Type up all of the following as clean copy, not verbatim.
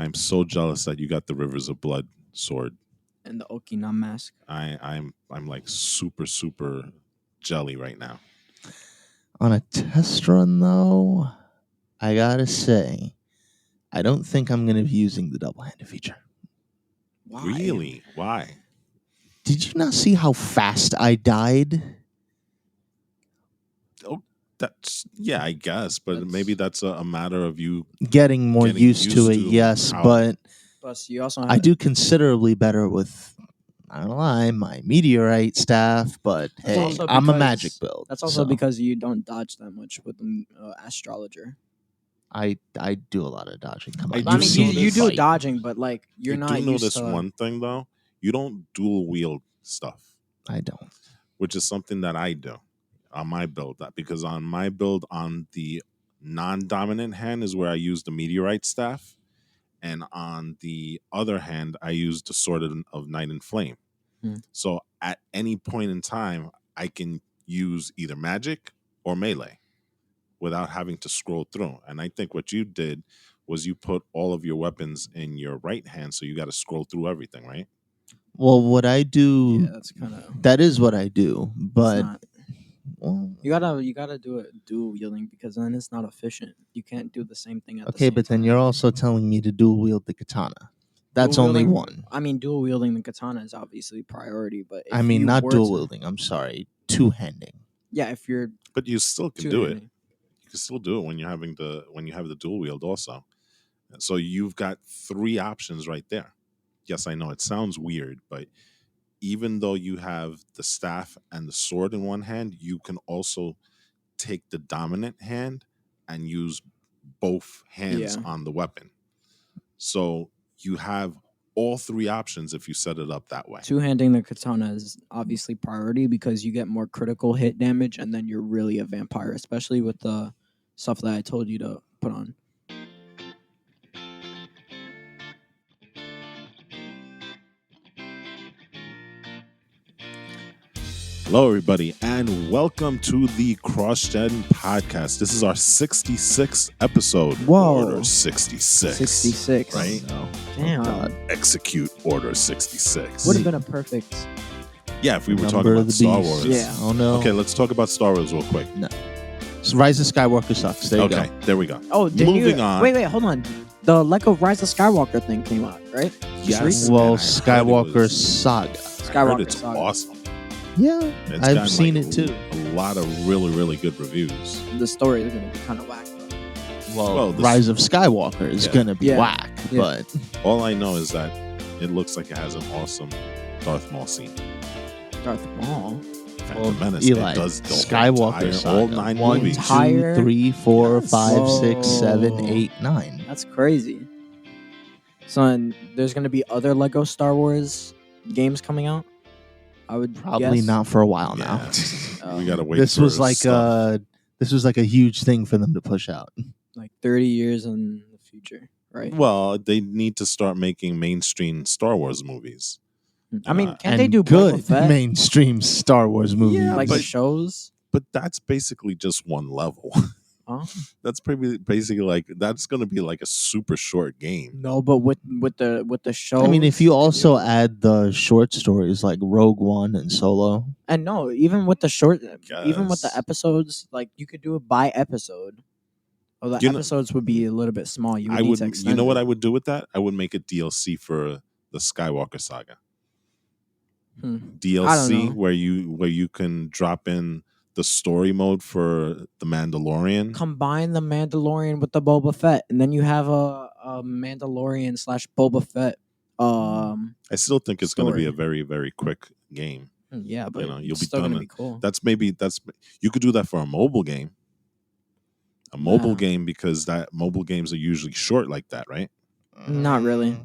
I'm so jealous that you got the Rivers of Blood sword. And the Okina mask. I'm like super jelly right now. On a test run, though, I gotta say, I don't think I'm going to be using the double-handed feature. Why? Really? Why? Did you not see how fast I died? Oh, I guess, but maybe that's a matter of you Getting more used to it, yes, but Plus, you also I do considerably better with, I don't lie, my meteorite staff, but That's hey, also I'm a because- magic build. That's also so because you don't dodge that much with the astrologer. I do a lot of dodging. Come I on, do I mean, see you do fight. dodging, but like you're you not do used notice to. one thing though. You don't dual wield stuff, I don't. which is something that I do on my build. Because on my build, on the non-dominant hand is where I use the meteorite staff, and on the other hand, I use the sword of Night and Flame. So at any point in time, I can use either magic or melee without having to scroll through. And I think what you did was you put all of your weapons in your right hand, so you got to scroll through everything, right? Well, what I do, Yeah, that's kind of. that is what I do, but well, You gotta do it dual wielding because then it's not efficient. You can't do the same thing at the okay, same but then time. you're also telling me to dual wield the katana. That's Dual only wielding- one. I mean, dual wielding the katana is obviously priority, but if I mean, you not were dual to- wielding. I'm sorry, two-handing. Yeah, if you're But you still can do it. two-handing. You can still do it when you have the dual wield also. So you've got three options right there. Yes, I know it sounds weird, but even though you have the staff and the sword in one hand, you can also take the dominant hand and use both hands Yeah. on the weapon. So you have all three options if you set it up that way. Two-handing the katana is obviously priority because you get more critical hit damage, and then you're really a vampire, especially with the stuff that I told you to put on. Hello, everybody, and welcome to the CrossGen podcast. This is our 66th episode. Whoa. Order 66. 66. Right? So, Damn. God. Execute Order 66. Would have been a perfect. Yeah, if we were Number talking of about the Star beast. Wars. Yeah. Oh no. Okay, let's talk about Star Wars real quick. So Rise of Skywalker sucks. There you Okay, go. there we go. Oh, did Moving you? on. Wait, hold on. The Lego Rise of Skywalker thing came out, right? Yes. Well, and I heard it Skywalker was- Saga. I heard Skywalker it's Saga. awesome. Yeah, It's I've gotten, seen like, it too. A lot of really good reviews. The story is gonna be kind of whack though. Well, the- Rise of Skywalker is Yeah. gonna be Yeah. whack, Yeah. but All I know is that it looks like it has an awesome Darth Maul scene. Darth Maul. Phantom Menace. Eli, It does the Skywalker entire, Saga. all 9 1, movies. 2, Entire- 3, 4, Yes. 5, 6, 7, Whoa. 8, 9. That's crazy. Son, there's gonna be other Lego Star Wars games coming out. I would Probably guess. not for a while now. Yeah. We gotta wait. This for was like stuff. a huge thing for them to push out. Like 30 years in the future, right? Well, they need to start making mainstream Star Wars movies. I mean, and can't they And do good Boba Fett? mainstream Star Wars movies? Yeah, Like the but- shows? But that's basically just one level. Huh? That's basically like that's going to be like a super short game. No, but with the shows. I mean, if you also add the short stories like Rogue One and Solo, and no, even with the even with the Guess. episodes, like you could do it by episode. Or the You know- episodes would be a little bit small. You would I need would, to extend you know what it. I would do with that? I would make a DLC for the Skywalker Saga. I DLC don't know. where you can drop in the story mode for the Mandalorian. Combine the Mandalorian with the Boba Fett, and then you have a Mandalorian / Boba Fett. I still think it's going to be story. a very very quick game. Yeah, but you'll it's be still done gonna in- be cool. That's you could do that for a mobile game. A mobile Nah. game, because that mobile games are usually short like that, right? Not really.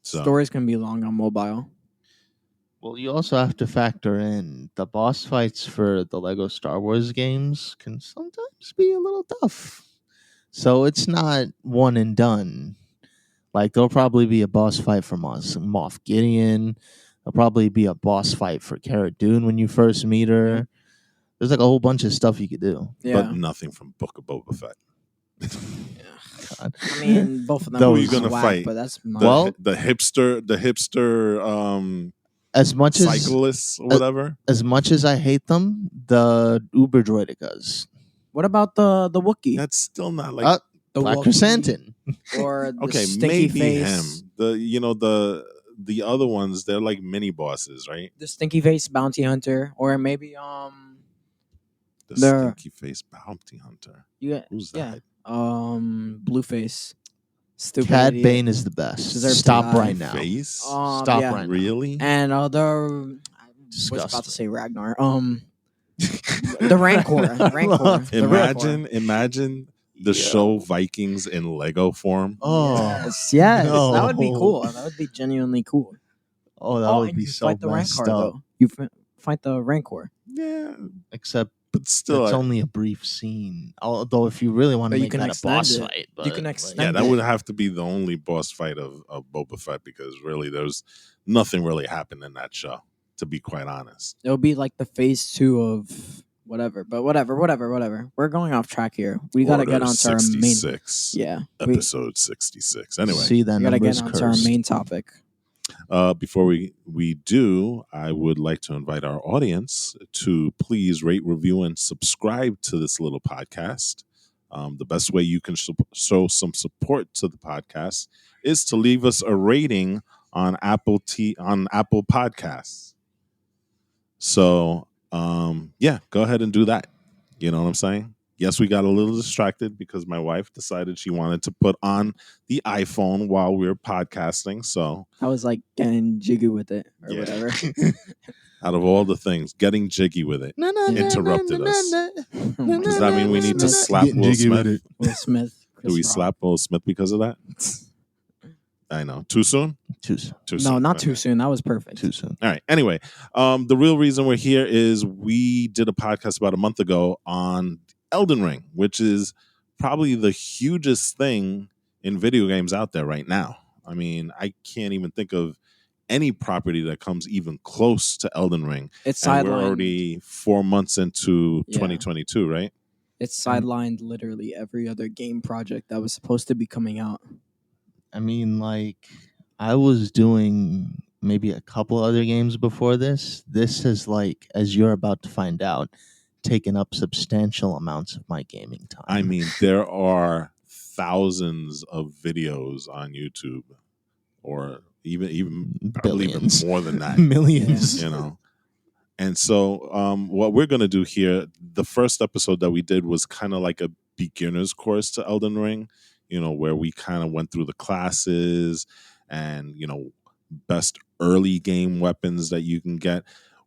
So Stories can be long on mobile. Well, you also have to factor in the boss fights for the Lego Star Wars games can sometimes be a little tough. So it's not one and done. Like there'll probably be a boss fight for Moff Gideon. There'll probably be a boss fight for Cara Dune when you first meet her. There's like a whole bunch of stuff you could do. Yeah. but nothing from Book of Boba Fett. God. I mean, both of them Who are are you kinda gonna whack, fight? but that's my Well- the hipster as much as cyclists or whatever. as much as I hate them, the Uber droidicas. What about the Wookiee? That's still not like The Black Wookiee Chrysanthemum. or the okay, stinky maybe face. him. The other ones, they're like mini bosses, right? The stinky face bounty hunter, or maybe The the stinky face bounty hunter. you Who's yeah that? Blueface. Stupid Cad idiot. Bane is the best. Deserves to Stop die. right now. Face? Stop Yeah. right now. Really? And I was about to Disgusting. say Ragnar. The Rancor. Imagine the show Vikings in Lego form. Oh, Yes, no. that would be cool. That would be genuinely cool. Oh, that would and be you so fight the messed Rancor up. though. You fight the Rancor, Yeah, Except but still, it's only a brief scene. Although, if you really want But to you make can that a extend boss it. fight, You but, can like, extend yeah, that it. would have to be the only boss fight of Boba Fett because really, there's nothing really happened in that show. To be quite honest, It'll be like the phase 2 of whatever. But whatever. We're going off track here. We got to get Order onto our main. 66. Yeah, Episode 66. Anyway, see that we got to number's get onto our cursed. main topic. before we do, I would like to invite our audience to please rate, review, and subscribe to this little podcast. The best way you can show some support to the podcast is to leave us a rating on Apple Podcasts. So, yeah, go ahead and do that. You know what I'm saying? Yes, we got a little distracted because my wife decided she wanted to put on the iPhone while we were podcasting. So I was like getting jiggy with it or Yeah. whatever. out of all the things, getting jiggy with it interrupted us. Does that mean we need to slap Getting Will jiggy with Smith? it. Will Smith? Do we Chris Rock. slap Will Smith because of that? I know. Too soon? Too soon. Too No, soon. not Okay. too soon. That was perfect. Too soon. All right. Anyway, the real reason we're here is we did a podcast about a month ago on Elden Ring, which is probably the hugest thing in video games out there right now. I mean, I can't even think of any property that comes even close to Elden Ring. It's And we're sidelined. already 4 months into Yeah. 2022, right? It's sidelined literally every other game project that was supposed to be coming out. I mean, like, I was doing maybe a couple other games before this. This has, like, as you're about to find out, taken up substantial amounts of my gaming time. I mean, there are thousands of videos on YouTube, or even probably even Billions. more than that. Millions. You know. And so, what we're gonna do here, the first episode that we did was kind of like a beginner's course to Elden Ring. You know, where we kind of went through the classes and best early game weapons that you can get.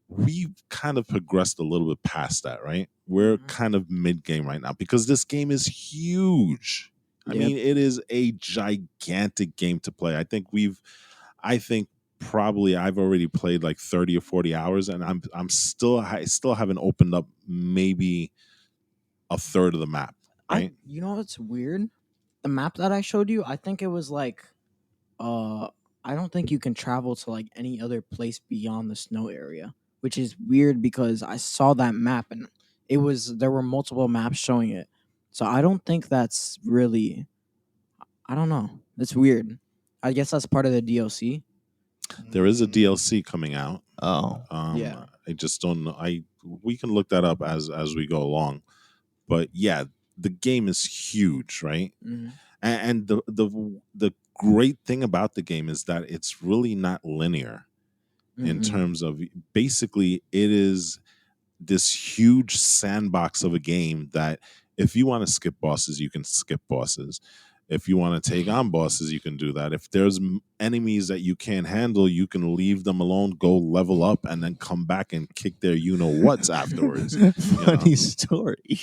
We've kind of progressed a little bit past that, right? We're Mhm. kind of mid game right now because this game is huge. I Yep. mean, it is a gigantic game to play. I think probably I've already played like 30 or 40 hours, and I still haven't opened up maybe a third of the map. Right? You know what's weird? The map that I showed you, I think it was like, I don't think you can travel to like any other place beyond the snow area, which is weird because I saw that map and there were multiple maps showing it. So I don't think that's really, I don't know. It's weird. I guess that's part of the DLC. There is a DLC coming out. Oh. Yeah. I just don't know. We can look that up as we go along. But yeah, the game is huge, right? Mhm. And the great thing about the game is that it's really not linear in Mhm. terms of basically it is this huge sandbox of a game that if you want to skip bosses, you can skip bosses. If you want to take on bosses, you can do that. If there's enemies that you can't handle, you can leave them alone, go level up, and then come back and kick their what's afterwards. Funny story.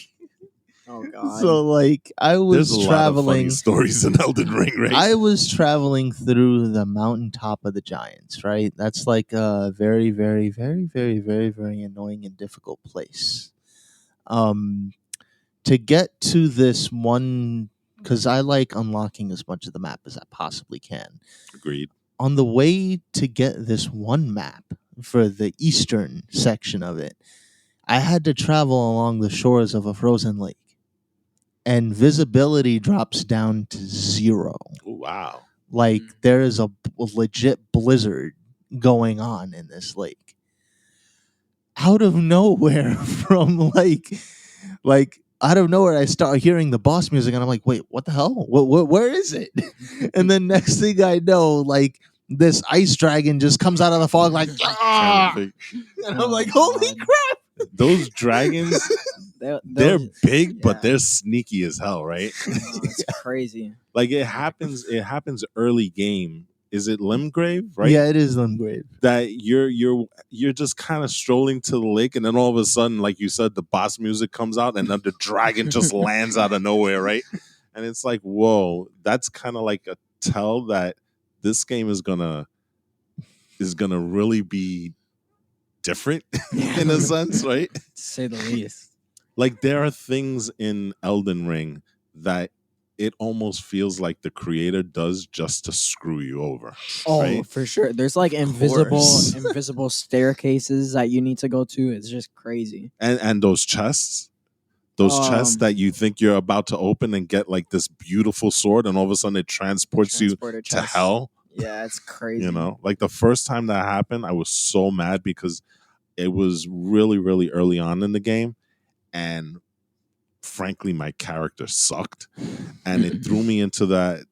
Oh god. So, like, I There's was a lot of funny traveling. stories in Elden Ring, right? I was traveling through the mountaintop of the giants, right? That's like a very, very, very, very, very, very annoying and difficult place. To get to this one, because I like unlocking as much of the map as I possibly can. Agreed. On the way to get this one map for the eastern section of it, I had to travel along the shores of a frozen lake. and visibility drops down to 0. Ooh, wow. Like there is a legit blizzard going on in this lake. Out of nowhere, from like out of nowhere, I start hearing the boss music, and I'm like, wait, what the hell? Where is it? And then next thing I know, like this ice dragon just comes out of the fog, like, Trying to and I'm Oh, like, holy God. crap! those dragons, they're Those- big, but yeah. they're sneaky as hell, right? No, it's crazy. Like it happens early game. Is it Limgrave, right? Yeah, it is Limgrave. That you're just kind of strolling to the lake, and then all of a sudden, like you said, the boss music comes out, and then the dragon just lands out of nowhere, right? And it's like, whoa, that's kind of like a tell that this game is gonna really be different in a sense, right? To say the least. Like there are things in Elden Ring that it almost feels like the creator does just to screw you over. Oh, right? for sure. There's like course. invisible staircases that you need to go to. It's just crazy. And those chests. Those chests Um, that you think you're about to open and get like this beautiful sword, and all of a sudden it transports you transporter to chests. hell. Yeah, it's crazy. You know, like the first time that happened, I was so mad because it was really, really early on in the game, and frankly, my character sucked, and it threw me into that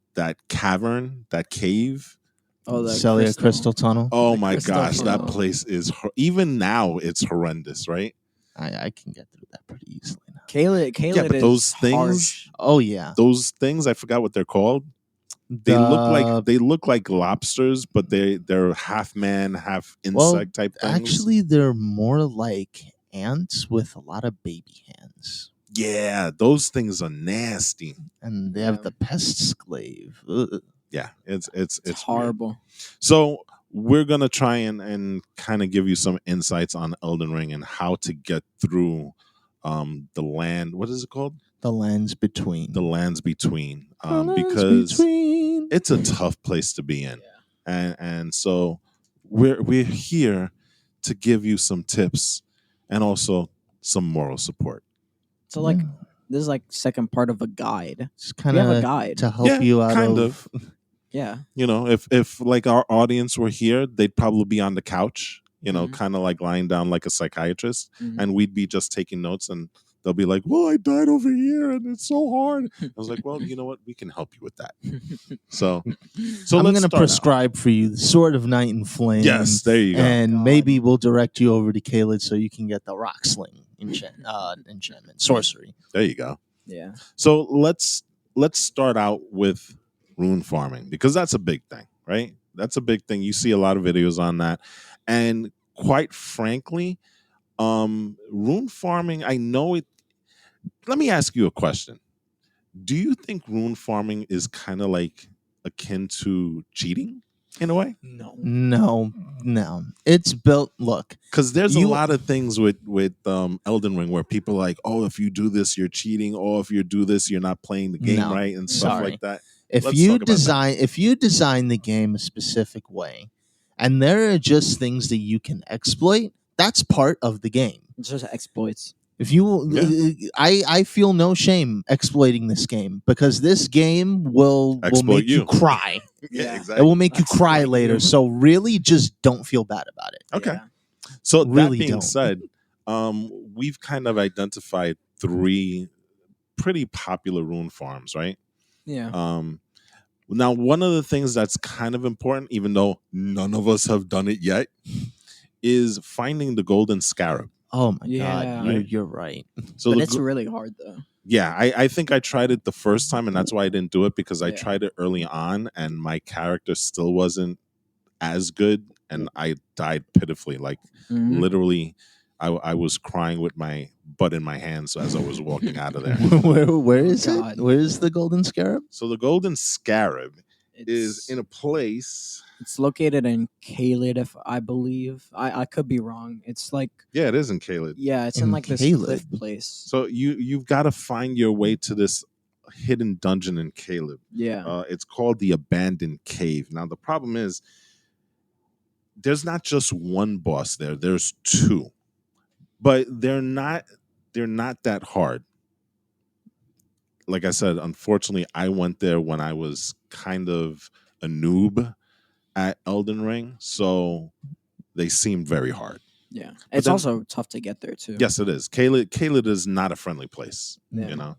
cavern, that cave. Oh, the Celia Crystal Tunnel. Oh The my crystal gosh, that tunnel. place is even now it's horrendous, right? I can get through that pretty easily now. Caled but is those things- harsh. Oh yeah, Those things, I forgot what they're called. They look like lobsters, but they're half man, half insect type things. Actually, they're more like ants with a lot of baby hands, Yeah, those things are nasty. and they Yeah. have the pest glaive. Ugh. Yeah, it's It's weird. horrible. So we're gonna try and kind of give you some insights on Elden Ring and how to get through the land. What is it called? The lands between. The lands between. The lands Because between. it's a tough place to be in. Yeah. And so we're here to give you some tips and also some moral support. So like Yeah. this is like second part of a guide. It's We kind have a of guide. to help Yeah, you out kind of. Yeah. You know, if like our audience were here, they'd probably be on the couch, you know, Mhm. kind of like lying down like a psychiatrist, Mhm. and we'd be just taking notes, and they'll be like, "Well, I died over here, and it's so hard." I was like, "Well, you know what? We can help you with that." So I'm let's going to start out. prescribe for you the Sword of Night and Flame. Yes, there you go. And God. maybe we'll direct you over to Caled so you can get the rock sling enchantment sorcery. There you go. Yeah. So let's start out with rune farming, because that's a big thing, right? That's a big thing. You see a lot of videos on that, and quite frankly, rune farming, I know it. Let me ask you a question. Do you think rune farming is kind of like akin to cheating in a way? No. It's built. Look, Because there's a You- lot of things with Elden Ring where people are like, oh, if you do this, you're cheating. Oh, if you do this, you're not playing the game No, right, and stuff sorry. like that. if Let's you talk about that. design the game a specific way, and there are just things that you can exploit, that's part of the game. It's just exploits. If you, Yeah. I feel no shame exploiting this game, because this game will Exploit make you you. cry. Yeah. It will make you cry Exploit later. you. So really, just don't feel bad about it. Okay. Yeah. So Really that being don't. said, we've kind of identified 3 pretty popular rune farms, right? Yeah. Now, one of the things that's kind of important, even though none of us have done it yet, is finding the golden scarab. Oh my Yeah. god, you're right. So But the it's really hard though. yeah, I think I tried it the first time, and that's why I didn't do it, because I Yeah. tried it early on, and my character still wasn't as good, and I died pitifully. Like Mhm. literally, I was crying with my butt in my hands as I was walking out of there. Where is God. it? Where is the golden scarab? So the golden scarab is It's in a place. it's located in Caled, if I believe. I could be wrong. It's like Yeah, it is in Caled. yeah, it's in In like this Caled. cliff place. So you've got to find your way to this hidden dungeon in Caleb. Yeah. It's called the Abandoned Cave. Now the problem is, there's not just one boss there. There's 2, but they're not that hard. like I said, unfortunately, I went there when I was kind of a noob at Elden Ring, so they seemed very hard. Yeah, But it's then- also tough to get there too. Yes, it is. Caelid is not a friendly place, Yeah. you know.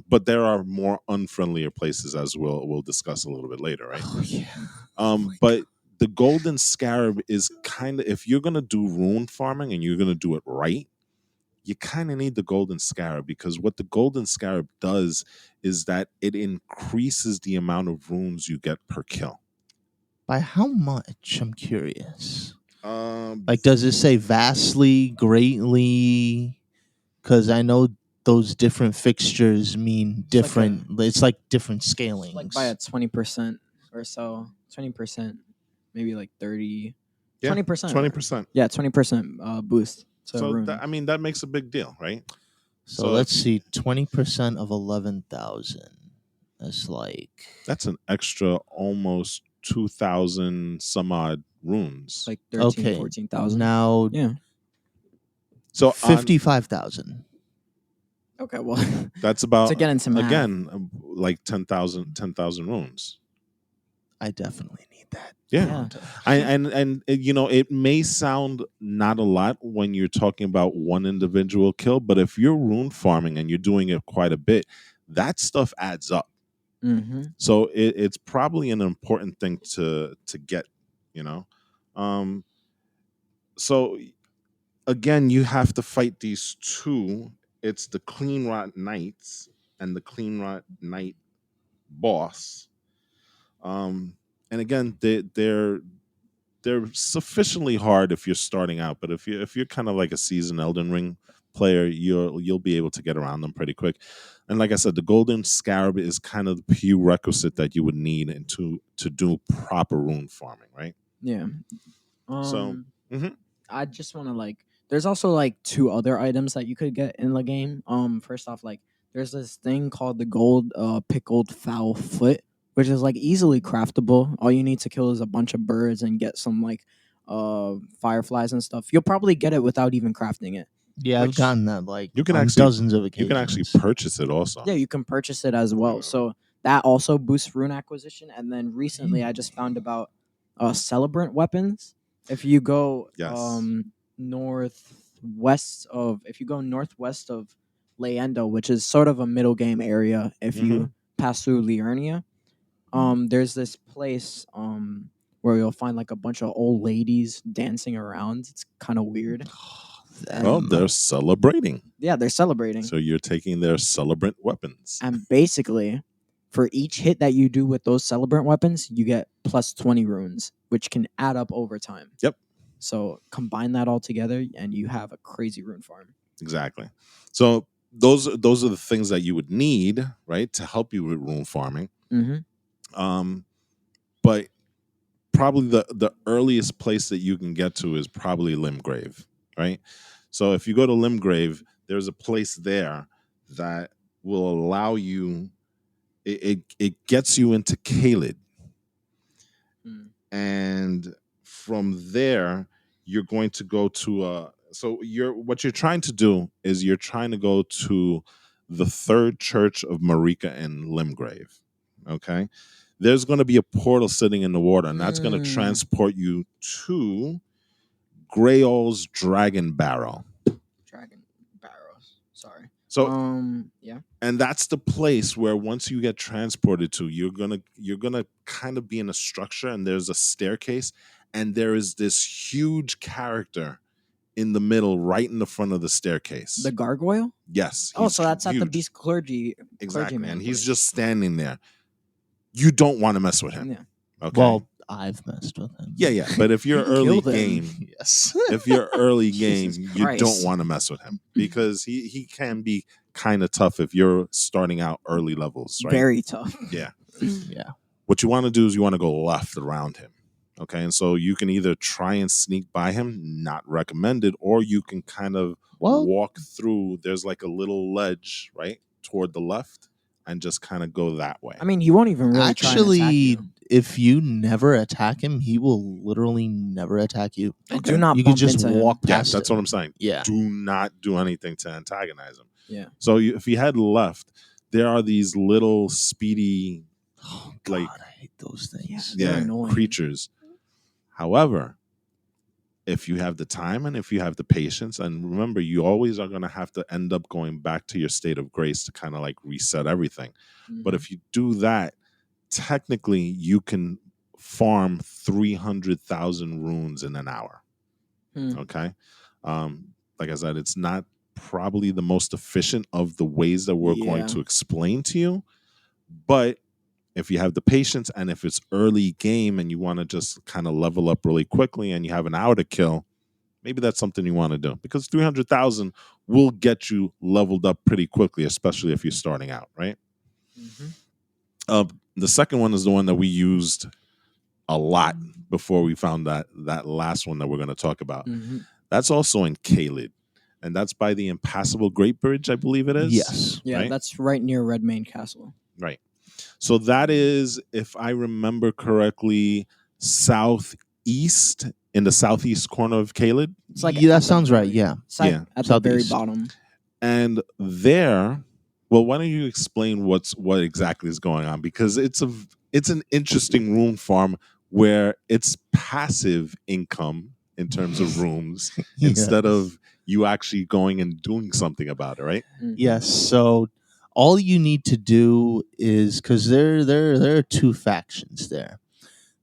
But there are more unfriendlier places, as we'll discuss a little bit later, right? Oh yeah. But the golden scarab is kind of, if you're gonna do rune farming and you're gonna do it right, you kind of need the golden scarab, because what the golden scarab does is that it increases the amount of runes you get per kill. By how much? I'm curious. Um, Like, does it say vastly, greatly? Because I know those different fixtures mean It's like different. It's like different scalings. It's like by a 20% or so. 20%, maybe like 30. yeah, 20%. 20%. Yeah, 20% boost to So rune. that makes a big deal, right? So let's see, 20% of 11,000. That's like That's an extra almost 2,000 some odd runes. Like 13, okay. 14,000. Now Yeah. So 55,000. Okay, well, that's about, to get into math. again, like 10,000 runes. I definitely need that. Yeah. And you know, it may sound not a lot when you're talking about one individual kill, but if you're rune farming and you're doing it quite a bit, that stuff adds up. Mm-hmm. So it's probably an important thing to get, you know. So again, you have to fight these two. It's the Clean Rot Knights and the Clean Rot Knight boss. And again, they're sufficiently hard if you're starting out, but if you're kind of like a seasoned Elden Ring player, you'll be able to get around them pretty quick. And like I said, the golden scarab is kind of the prerequisite that you would need to do proper rune farming, right? Yeah. So, I just want to there's also like two other items that you could get in the game. First off, like there's this thing called the gold pickled foul foot, which is like easily craftable. All you need to kill is a bunch of birds and get some like fireflies and stuff. You'll probably get it without even crafting it. Yeah, I've Which gotten that like you can on actually- dozens of occasions. you can actually purchase it also. Yeah, you can purchase it as well. Yeah. So that also boosts rune acquisition. And then recently I just found about celebrant weapons. If you go Yes. northwest of Leyenda, which is sort of a middle game area, if you pass through Liurnia, there's this place where you'll find like a bunch of old ladies dancing around. It's kind of weird. Well, they're celebrating. Yeah, they're celebrating. So you're taking their celebrant weapons. And basically, for each hit that you do with those celebrant weapons, you get plus 20 runes, which can add up over time. Yep. So combine that all together, and you have a crazy rune farm. Exactly. So those are the things that you would need, right, to help you with rune farming. Mm-hmm. But probably the earliest place that you can get to is probably Limgrave, right? So if you go to Limgrave, there's a place there that will allow you. It gets you into Caelid, and from there you're going to go to what you're trying to do is you're trying to go to the third church of Marika in Limgrave. Okay, there's going to be a portal sitting in the water, and that's going to transport you to Greyol's Dragon Barrow. Dragon Barrows. Sorry. So yeah. And that's the place where once you get transported to, you're gonna kind of be in a structure, and there's a staircase, and there is this huge character in the middle, right in the front of the staircase. The gargoyle? Yes. Oh, so that's huge. at the Beast Clergy. Exactly, Clergyman and he's place. just standing there. You don't want to mess with him. Yeah. Okay. Well, I've messed with him. Yeah. But if you're early Killed him. game, Yes. if you're early game, Jesus you Christ. don't want to mess with him, because he can be kind of tough if you're starting out early levels, right? Very tough. Yeah. Yeah. What you want to do is you want to go left around him. Okay. And so you can either try and sneak by him, not recommended, or you can kind of walk through. There's like a little ledge, right, toward the left, and just kind of go that way. I mean, he won't even really try and attack Actually, you. if you never attack him, he will literally never attack you. And do not You can bump just into him. walk Yeah, past that's him. what I'm saying. Yeah. Do not do anything to antagonize him. Yeah. So if you head left, there are these little speedy Oh like God, I hate those things. They're annoying. creatures. However, if you have the time and if you have the patience, and remember, you always are going to have to end up going back to your state of grace to kind of like reset everything. But if you do that, technically you can farm 300,000 runes in an hour. Okay. Like I said, it's not probably the most efficient of the ways that we're going to explain to you, but if you have the patience and if it's early game and you want to just kind of level up really quickly and you have an hour to kill, maybe that's something you want to do, because 300,000 will get you leveled up pretty quickly, especially if you're starting out, right? The second one is the one that we used a lot before we found that last one that we're going to talk about. That's also in Caelid, and that's by the Impassable Great Bridge, I believe it is. Yes. Yeah, right? that's right near Redmane Castle. Right. So that is, if I remember correctly, southeast, in the southeast corner of Caelid. It's like that sounds right. Yeah. At the very Southeast. bottom. And there, well, why don't you explain what exactly is going on? Because it's an interesting rune farm where it's passive income in terms of rooms instead of you actually going and doing something about it, right? Yes. So all you need to do is, because there are two factions there.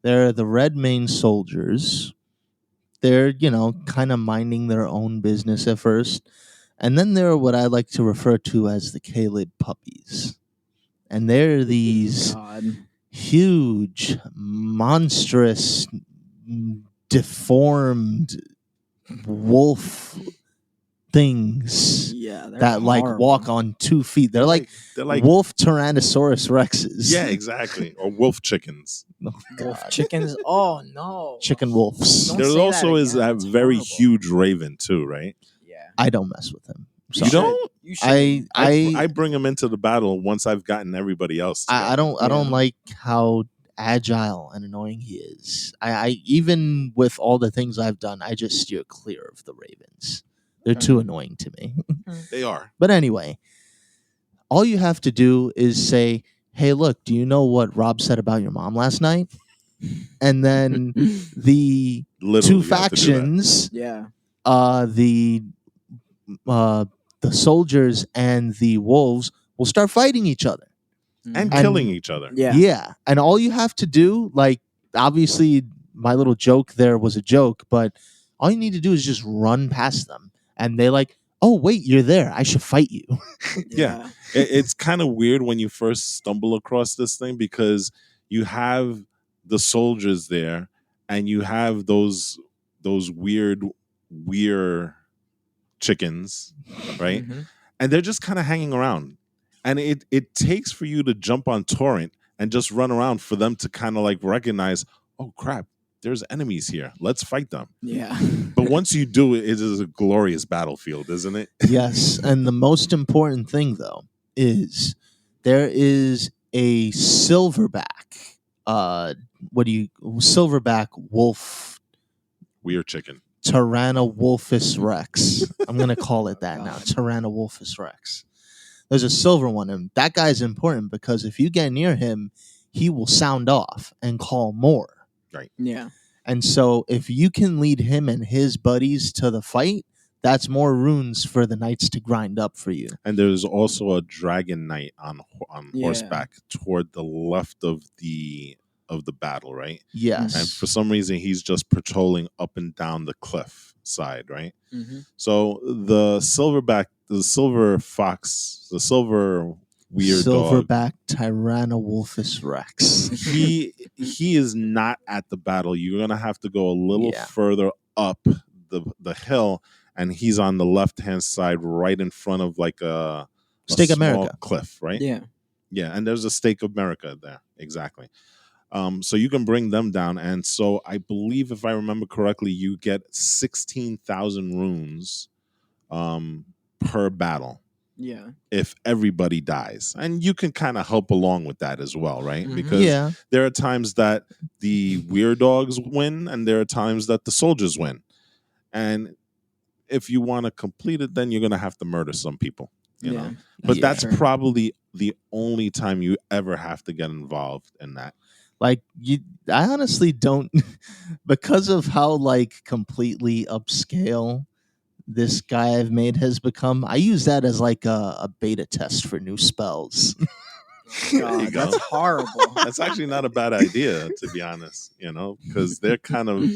There are the Redmane soldiers. They're, kind of minding their own business at first. And then there are what I like to refer to as the Caelid puppies. And they're these huge, monstrous, deformed wolf things that like horrible. walk on 2 feet. They're like wolf Tyrannosaurus Rexes. Yeah, exactly. Or wolf chickens. Oh, wolf God. chickens. Oh no. Chicken wolves. Don't There say also that is again. a That's very horrible. huge raven too, right? Yeah. I don't mess with him. You don't? You should. I bring him into the battle once I've gotten everybody else together. I don't like how agile and annoying he is. I even with all the things I've done, I just steer clear of the ravens. They're too annoying to me. They are. But anyway, all you have to do is say, "Hey, look, do you know what Rob said about your mom last night?" And then the Literally, two factions, the soldiers and the wolves, will start fighting each other and killing each other. Yeah. And all you have to do, like, obviously my little joke there was a joke, but all you need to do is just run past them. And they like, oh, wait, you're there. I should fight you. Yeah. It's kind of weird when you first stumble across this thing, because you have the soldiers there and you have those weird chickens, right? And they're just kind of hanging around. And it takes for you to jump on torrent and just run around for them to kind of like recognize, oh crap, there's enemies here. Let's fight them. Yeah. But once you do it, it is a glorious battlefield, isn't it? Yes. And the most important thing, though, is there is a silverback. Silverback wolf? Weird chicken. Tyrannosaurus Rex. I'm going to call it that now. Tyrannosaurus Rex. There's a silver one, and that guy's important because if you get near him, he will sound off and call more. Right. Yeah. And so if you can lead him and his buddies to the fight, that's more runes for the knights to grind up for you. And there's also a dragon knight on horseback toward the left of the battle, right? Yes. And for some reason, he's just patrolling up and down the cliff side, right? So the silver fox, the silver weird silverback Tyrannosaurus Rex. He is not at the battle. You're gonna have to go a little further up the hill, and he's on the left hand side, right in front of like a Stake small America cliff, right? Yeah. And there's a Stake of America there, exactly. So you can bring them down, and so I believe, if I remember correctly, you get 16,000 runes per battle. Yeah. If everybody dies, and you can kind of help along with that as well, right? Because there are times that the weird dogs win, and there are times that the soldiers win. And if you want to complete it, then you're gonna have to murder some people, you know. But that's probably the only time you ever have to get involved in that. Like I honestly don't, because of how like completely upscale this guy I've made has become. I use that as like a beta test for new spells. There you God, that's go. horrible. That's actually not a bad idea, to be honest, because they're kind of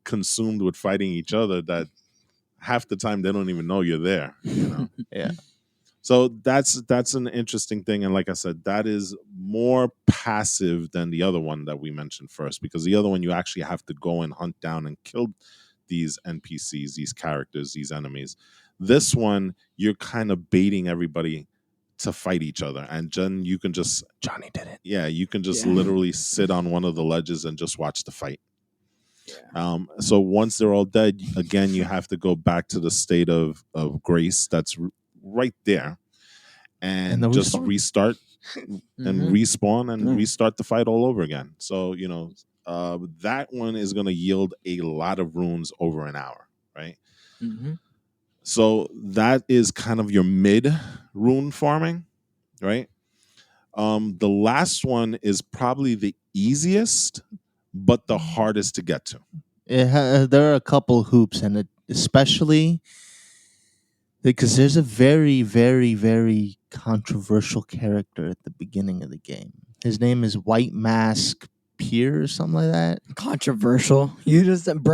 consumed with fighting each other that half the time they don't even know you're there. Yeah. So that's an interesting thing, and like I said, that is more passive than the other one that we mentioned first, because the other one you actually have to go and hunt down and kill these NPCs, these characters, these enemies. This one, you're kind of baiting everybody to fight each other, and then you can just Johnny did it. yeah, you can just Yeah. literally sit on one of the ledges and just watch the fight. Yeah. So once they're all dead, again, you have to go back to the state of grace that's right there, and then just respawn. restart and Mhm. respawn and Yeah. restart the fight all over again. So that one is going to yield a lot of runes over an hour, right? Mhm. So that is kind of your mid rune farming, right? The last one is probably the easiest, but the hardest to get to. There are a couple hoops, and especially because there's a very, very, very controversial character at the beginning of the game. His name is White Mask Pier or something like that. Controversial. You just said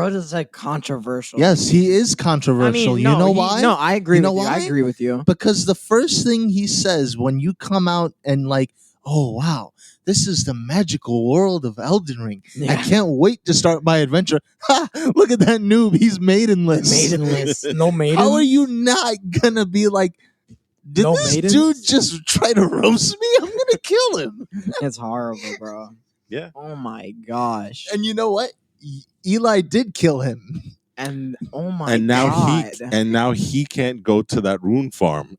controversial. Yes, he is controversial. I mean, you know why? No, I agree You know with you. I why? agree with you. Because the first thing he says when you come out and like, oh wow, this is the magical world of Elden Ring. I Yeah. can't wait to start my adventure. Ha! Look at that noob. He's maidenless. Maidenless. No maidens. How are you not gonna be like, did No this maidens? dude just try to roast me? I'm gonna kill him. It's horrible, bro. Yeah. Oh my gosh. And you know what? Eli did kill him. And oh my And now god. he can't go to that rune farm.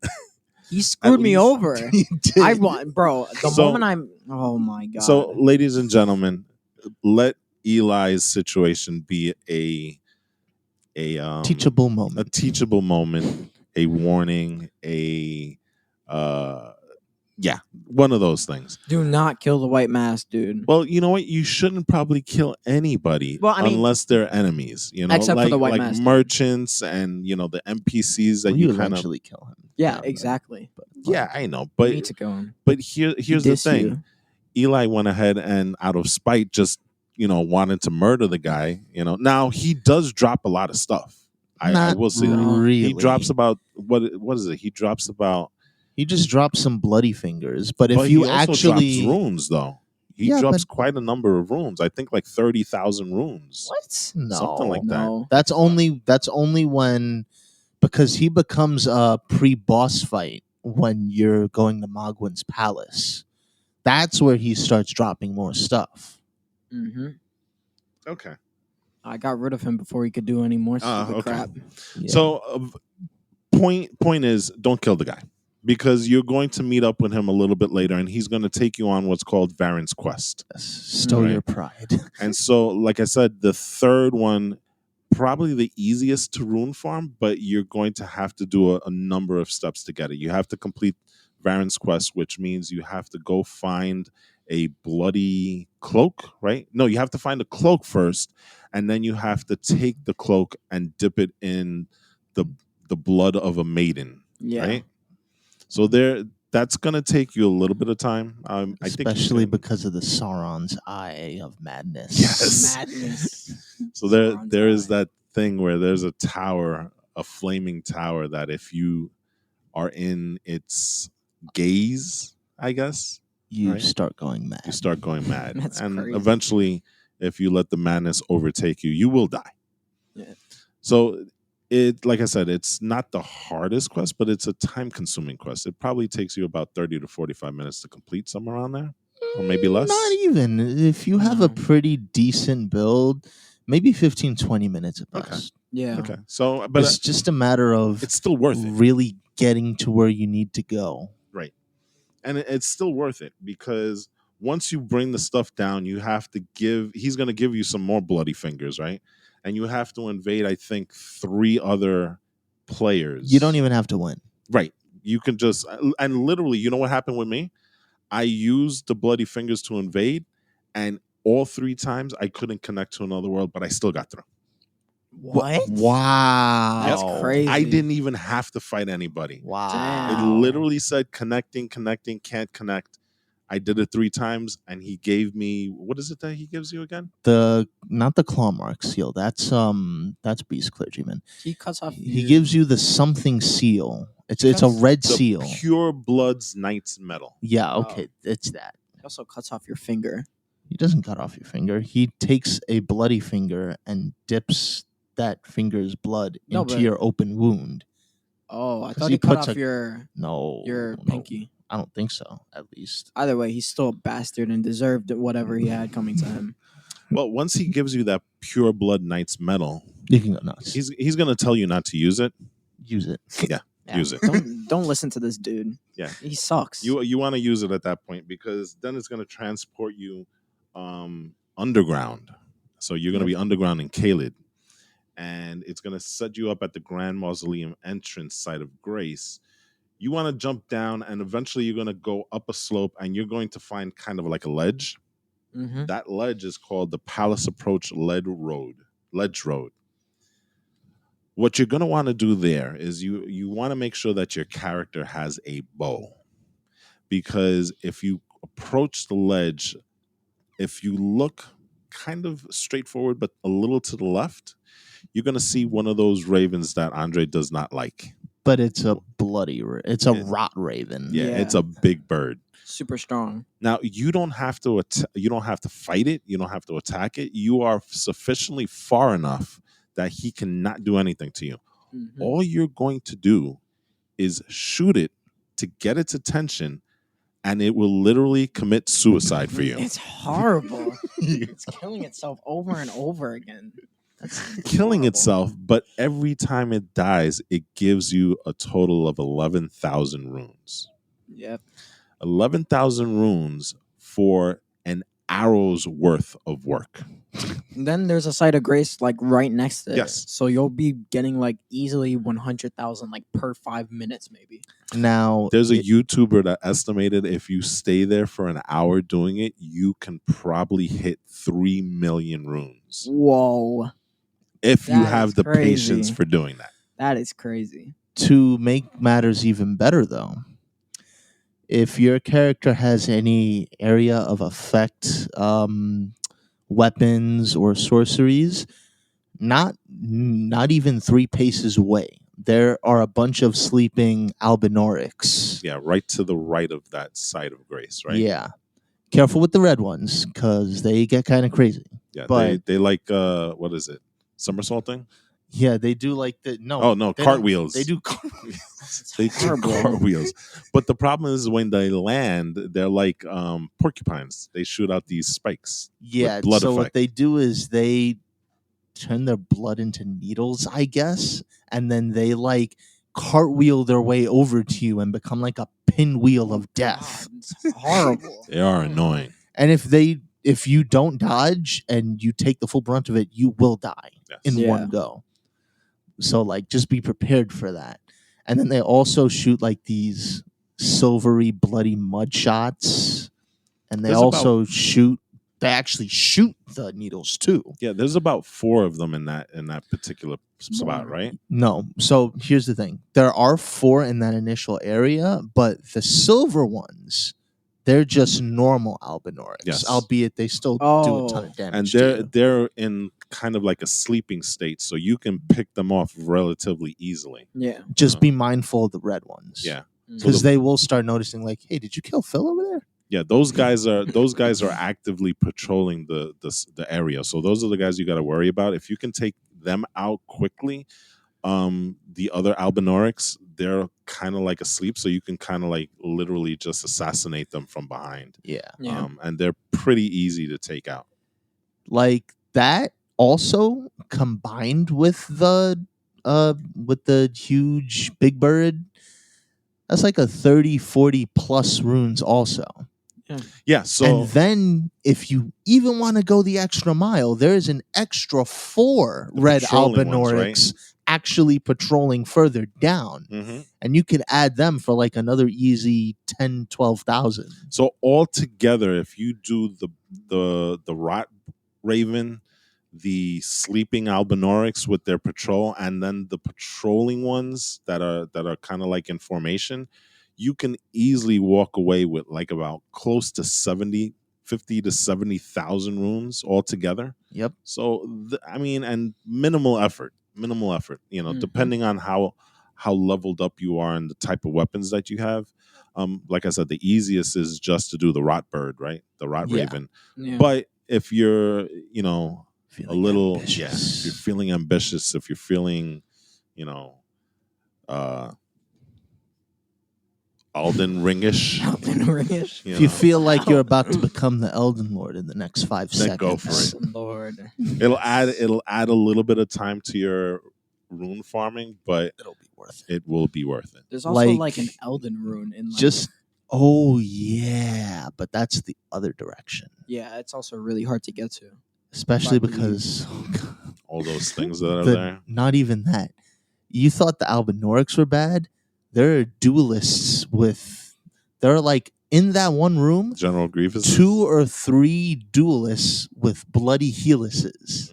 He screwed me least- over. He did. I want, bro. The So- moment I'm, oh my god. So, ladies and gentlemen, let Eli's situation be a teachable a moment. teachable moment, a warning, one of those things. Do not kill the white mask, dude. Well, you know what? You shouldn't probably kill anybody Well, I mean- unless they're enemies. Except for the white like mask. merchants and the NPCs that Well, you you kind of eventually kill him. Yeah, No. exactly. yeah, I know, You but need to kill him. here's the diss thing. Eli went ahead and out of spite just wanted to murder the guy. Now he does drop a lot of stuff. I Not will say that really. he drops about what is it? He drops about. He just drops some bloody fingers. But if But you he also actually drops runes though. He Yeah, drops but- quite a number of runes. I think like 30,000 runes. what? No, Something like that. No. That's only when, because he becomes a pre-boss fight when you're going to Mogwin's palace. That's where he starts dropping more stuff. Mm-hmm. Okay. I got rid of him before he could do any more stupid Okay. crap. Yeah. So point is, don't kill the guy, because you're going to meet up with him a little bit later, and he's going to take you on what's called Varen's Quest. stow Right. your pride. And so, like I said, the third one, probably the easiest to rune farm, but you're going to have to do a number of steps to get it. You have to complete Varen's Quest, which means you have to go find a bloody cloak, right? No, you have to find a cloak first, and then you have to take the cloak and dip it in the blood of a maiden, Yeah. right? So that's going to take you a little bit of time. I think you Especially can- because of the Sauron's Eye of Madness. Yes. Madness. So Sauron's there is eye. that thing where there's a tower, a flaming tower, that if you are in its gaze, I guess, You Right. start going mad. you start going mad. That's and crazy. eventually, if you let the madness overtake you, you will die. Yeah. So like I said, it's not the hardest quest, but it's a time-consuming quest. It probably takes you about 30 to 45 minutes to complete, somewhere around there, or maybe less. Not even. If you have a No. pretty decent build, maybe 15, 20 minutes at Okay. best. Yeah. Okay, so but It's just a matter of it's still worth it. really getting to where you need to go. Right. And it's still worth it, because once you bring the stuff down, you have to he's going to give you some more bloody fingers, right? And you have to invade, I think, 3 other players. You don't even have to win. Right. You can just, and literally, you know what happened with me? I used the bloody fingers to invade, and all 3 times I couldn't connect to another world, but I still got through. What? Wow. That's crazy. I didn't even have to fight anybody. Wow. It literally said connecting, can't connect. I did it 3 times, and he gave me, what is it that he gives you again? Not the claw mark seal. That's Beast Clergyman. He cuts off. He gives you the something seal. It's a red The seal. Pure Blood's Knight's Medal. Yeah, okay, it's that. He also cuts off your finger. He doesn't cut off your finger. He takes a bloody finger and dips that finger's blood into your open wound. Oh, I 'Cause thought he he cut puts off your No. pinky. I don't think so, at least. Either way, he's still a bastard and deserved whatever he had coming to him. Well, once he gives you that Pure Blood Knight's Medal, You can go nuts. he's going to tell you not to use it. Use it. Yeah, Use it. Don't listen to this dude. Yeah. He sucks. You want to use it at that point, because then it's going to transport you underground. So you're going to be underground in Caelid, and it's going to set you up at the Grand Mausoleum entrance site of Grace. You want to jump down, and eventually you're going to go up a slope, and you're going to find kind of like a ledge. Mm-hmm. That ledge is called the Palace Approach Ledge Road. What you're going to want to do there is you want to make sure that your character has a bow, because if you approach the ledge, if you look kind of straightforward but a little to the left, you're going to see one of those ravens that Andre does not like. But it's a it's a rot raven. Yeah, it's a big bird. Super strong. Now, you don't have to fight it. You don't have to attack it. You are sufficiently far enough that he cannot do anything to you. Mm-hmm. All you're going to do is shoot it to get its attention, and it will literally commit suicide for you. It's horrible. It's killing itself over and over again. That's killing horrible. itself, but every time it dies, it gives you a total of 11,000 runes. Yep. 11,000 runes for an arrow's worth of work. And then there's a site of grace like right next to it. Yes. So you'll be getting like easily 100,000 like per 5 minutes maybe. Now There's a YouTuber that estimated if you stay there for an hour doing it, you can probably hit 3 million runes. Whoa. If you That have is the crazy. patience for doing that. That is crazy. To make matters even better, though, if your character has any area of effect, weapons or sorceries, not even 3 paces away, there are a bunch of sleeping albinorics. Yeah, right to the right of that site of grace, right? Yeah. Careful with the red ones, because they get kind of crazy. Yeah, But- they like, what is it? Somersaulting? Yeah, they do like the... No. Oh, no, they cartwiels. don't- They do cartwheels. They do horrible. cartwheels. But the problem is when they land, they're like porcupines. They shoot out these spikes. Yeah, blood so what effect. they do is they turn their blood into needles, I guess, and then they like cartwheel their way over to you and become like a pinwheel of death. God, it's horrible. They are annoying. And if you don't dodge and you take the full brunt of it, you will die Yes. in Yeah. one go. So like just be prepared for that. And then they also shoot like these silvery bloody mud shots, and they they actually shoot the needles too. Yeah, there's about 4 of them in that particular spot, right? No. So here's the thing. There are 4 in that initial area, but the silver ones, they're just normal albinorics. Yes. Albeit they still do a ton of And damage. to they're in kind of like a sleeping state, so you can pick them off relatively easily. Yeah. you. Just be mindful of the red ones. Yeah. Because they will start noticing, like, hey, did you kill Phil over there? Yeah, those guys are actively patrolling the area. So those are the guys you got to worry about. If you can take them out quickly, the other albinorics, they're kind of like asleep, so you can kind of like literally just assassinate them from behind. Yeah. Yeah. And they're pretty easy to take out. Like that also combined with the huge big bird, that's like a 30, 40 plus runes also. Yeah, so And then if you even want to go the extra mile, there is an extra 4 red patrolling ones, albinorics actually patrolling further down. Mm-hmm. And you could add them for like another easy 10, 12,000. So altogether, if you do the rot raven, the sleeping albinorix with their patrol, and then the patrolling ones that are kind of like in formation, you can easily walk away with like about close to 50 to 70,000 runes altogether. Yep. So I mean, and minimal effort, depending on how leveled up you are and the type of weapons that you have. Like I said, the easiest is just to do the rot bird, right? The rot raven. Yeah. But if you're, Feeling a little, ambitious. if you're feeling ambitious, if you're feeling, Elden Ringish, If you feel like you're about to become the Elden Lord in the next 5 Then seconds, go for it. Lord. it'll add a little bit of time to your rune farming, but it'll be worth it. it will be worth it. There's also Like, like an Elden rune in like, Just oh yeah, but that's the other direction. yeah, it's also really hard to get to. Especially I believe. because All those things that are the- there. not even that. You thought the Albinorix were bad? There are duelists there are like in that one room General Grievous. 2 or 3 duelists with bloody helices.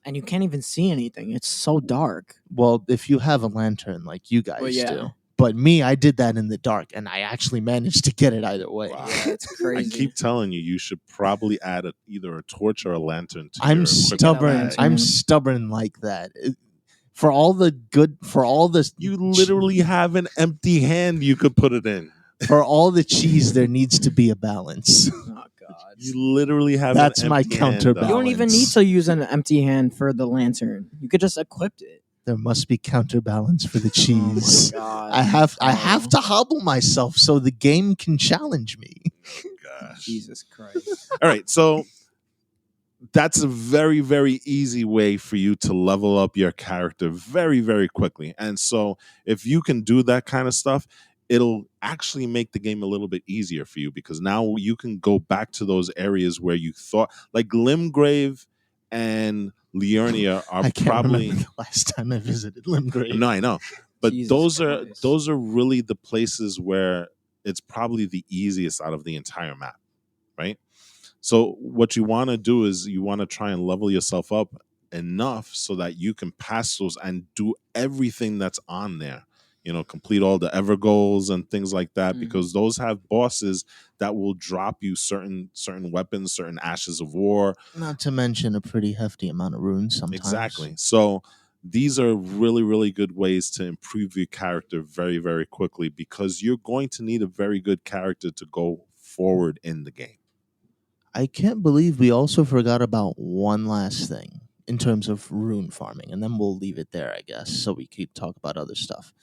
And you can't even see anything. It's so dark. Well, if you have a lantern like you guys Well, yeah. do. But me, I did that in the dark and I actually managed to get it either way. Wow. Yeah, it's I crazy. keep telling you should probably add either a torch or a lantern to I'm your stubborn. equipment bag. I'm stubborn like that. For all the You literally have an empty hand you could put it in. for all the cheese, there needs to be a balance. Oh God. You literally have That's an my empty hand, counterbalance. though. You don't even need to use an empty hand for the lantern. You could just equip it. There must be counterbalance for the cheese. Oh my God. I have to hobble myself so the game can challenge me. Gosh. Jesus Christ. All right, so that's a very, very easy way for you to level up your character very, very quickly. And so if you can do that kind of stuff, it'll actually make the game a little bit easier for you, because now you can go back to those areas where you thought, like Limgrave and Liurnia are I can't probably remember the last time I visited Limgrave. No, I know. But Jesus Christ. those are really the places where it's probably the easiest out of the entire map, right? So what you want to do is you want to try and level yourself up enough so that you can pass those and do everything that's on there. Complete all the ever goals and things like that, because those have bosses that will drop you certain weapons, certain ashes of war. Not to mention a pretty hefty amount of runes sometimes. Exactly. So these are really, really good ways to improve your character very, very quickly, because you're going to need a very good character to go forward in the game. I can't believe we also forgot about one last thing in terms of rune farming, and then we'll leave it there, I guess, so we keep talk about other stuff.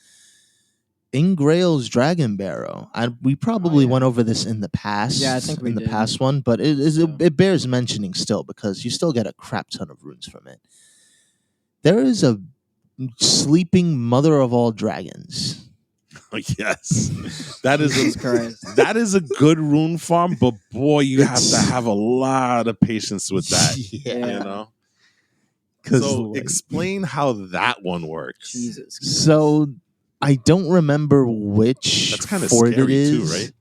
In Grail's Dragon Barrow, we probably went over this in the past. Yeah, I think we in the did. past one, but it bears mentioning still, because you still get a crap ton of runes from it. There is a sleeping mother of all dragons. Yes, that is Jesus Christ. that is a good rune farm, but boy, you have to have a lot of patience with that. Yeah. So explain how that one works. Jesus Christ. So I don't remember which That's kind of fort scary it is. too, right?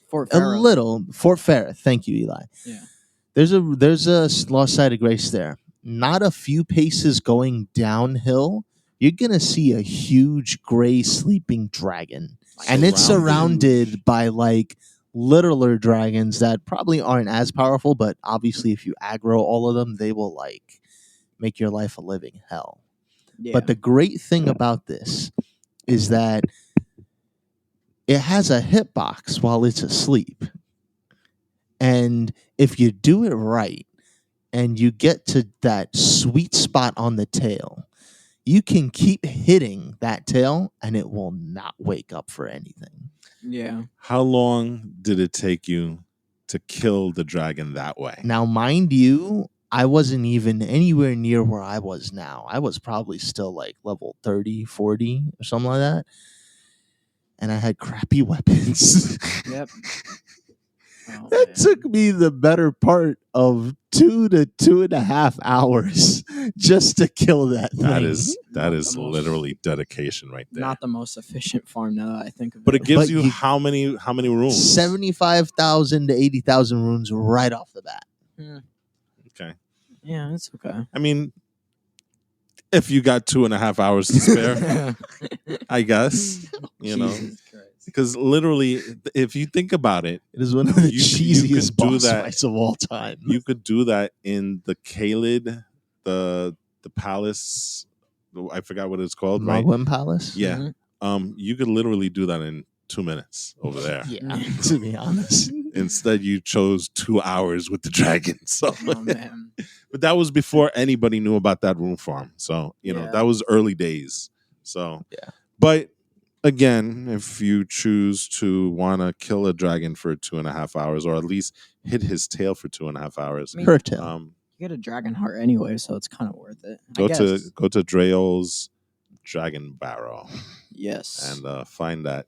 Fort A Pharaoh. little. Fort Farah. Thank you, Eli. Yeah. There's a lost site of grace there. Not a few paces going downhill, you're gonna see a huge gray sleeping dragon, and it's surrounded by like littler dragons that probably aren't as powerful, but obviously if you aggro all of them, they will like make your life a living hell. Yeah. But the great thing about this is that it has a hitbox while it's asleep. And if you do it right and you get to that sweet spot on the tail, you can keep hitting that tail and it will not wake up for anything. Yeah. How long did it take you to kill the dragon that way? Now, mind you, I wasn't even anywhere near where I was now. I was probably still like level 30, 40 or something like that. And I had crappy weapons. Yep. Oh, That man. took me the better part of 2 to 2.5 hours just to kill that thing. That Not is the most- literally dedication right there. Not the most efficient farm now that I think of But it. it gives But you you- how many runes? 75,000 to 80,000 runes right off the bat. Okay. Yeah, it's okay. I mean, if you got 2.5 hours to spare, I guess, you know, Jesus Christ. because literally, if you think about it, It is one of the You could cheesiest do boss that. fights of all time. you could do that in the Kaled, the palace. I forgot what it's called, right? Mogwin Palace? Yeah. You could literally do that in 2 minutes over there. Yeah, to be honest. Instead, you chose 2 hours with the dragon. So, Oh man. but that was before anybody knew about that rune farm. So, Yeah. that was early days. So, Yeah. But again, if you choose to want to kill a dragon for 2.5 hours, or at least hit his tail for 2.5 hours, I mean, Her tail. you get a dragon heart anyway, so it's kind of worth it. I go guess. to Draol's Dragon Barrow Yes. and find that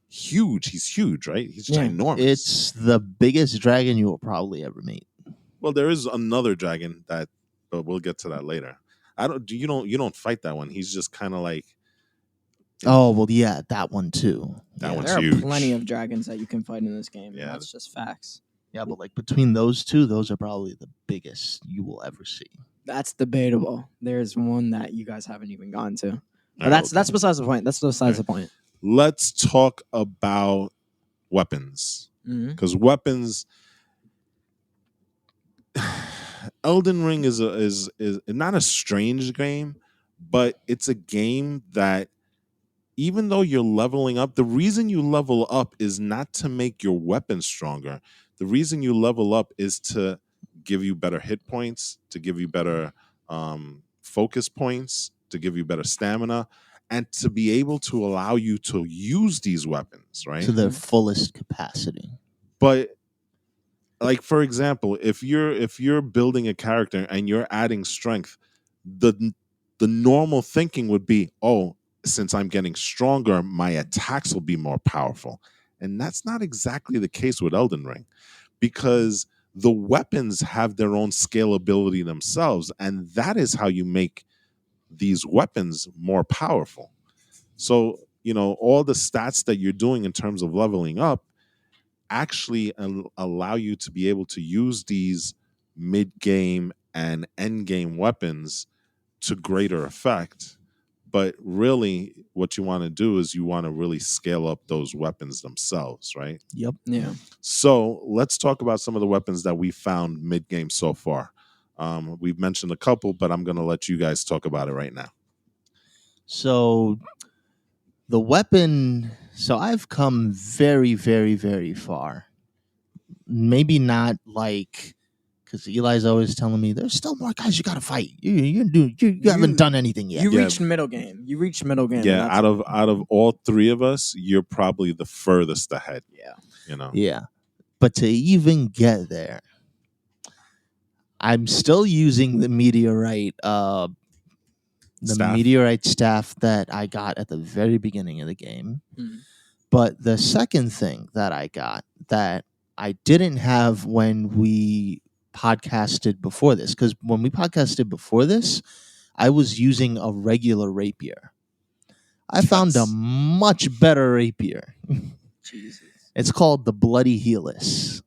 huge. He's huge, right? He's Yeah. ginormous. It's the biggest dragon you will probably ever meet. Well, there is another dragon but we'll get to that later. You don't fight that one. He's just kind of like Oh, well, yeah, that one too. That yeah. one's there are huge. plenty of dragons that you can fight in this game. Yeah. Yeah. That's just facts. Yeah, but like between those two, those are probably the biggest you will ever see. That's debatable. There's one that you guys haven't even gone to. But Oh, that's okay. besides the point. That's besides Okay. the point. Let's talk about weapons. Mm-hmm. Because weapons, Elden Ring is not a strange game, but it's a game that even though you're leveling up, the reason you level up is not to make your weapon stronger. The reason you level up is to give you better hit points, to give you better focus points, to give you better stamina, and to be able to allow you to use these weapons, right? To their fullest capacity. But like, for example, if you're building a character and you're adding strength, the normal thinking would be, oh, since I'm getting stronger, my attacks will be more powerful. And that's not exactly the case with Elden Ring, because the weapons have their own scalability themselves, and that is how you make these weapons more powerful. So, all the stats that you're doing in terms of leveling up actually allow you to be able to use these mid-game and end-game weapons to greater effect. But really, what you want to do is you want to really scale up those weapons themselves, right? Yep. Yeah. So let's talk about some of the weapons that we found mid-game so far. We've mentioned a couple, but I'm going to let you guys talk about it right now. So the weapon, so I've come very, very, very far. Maybe not like, because Eli's always telling me there's still more guys you got to fight. You haven't done anything yet. You Yeah. reached middle game. You reached middle game. Yeah, and out of all three of us, you're probably the furthest ahead. Yeah. Yeah. But to even get there, I'm still using the meteorite Staff. meteorite staff that I got at the very beginning of the game. Mhm. But the second thing that I got that I didn't have when we podcasted before this, because when we podcasted before this, I was using a regular rapier. I found a Yes. much better rapier. Jesus. It's called the Bloody Helix.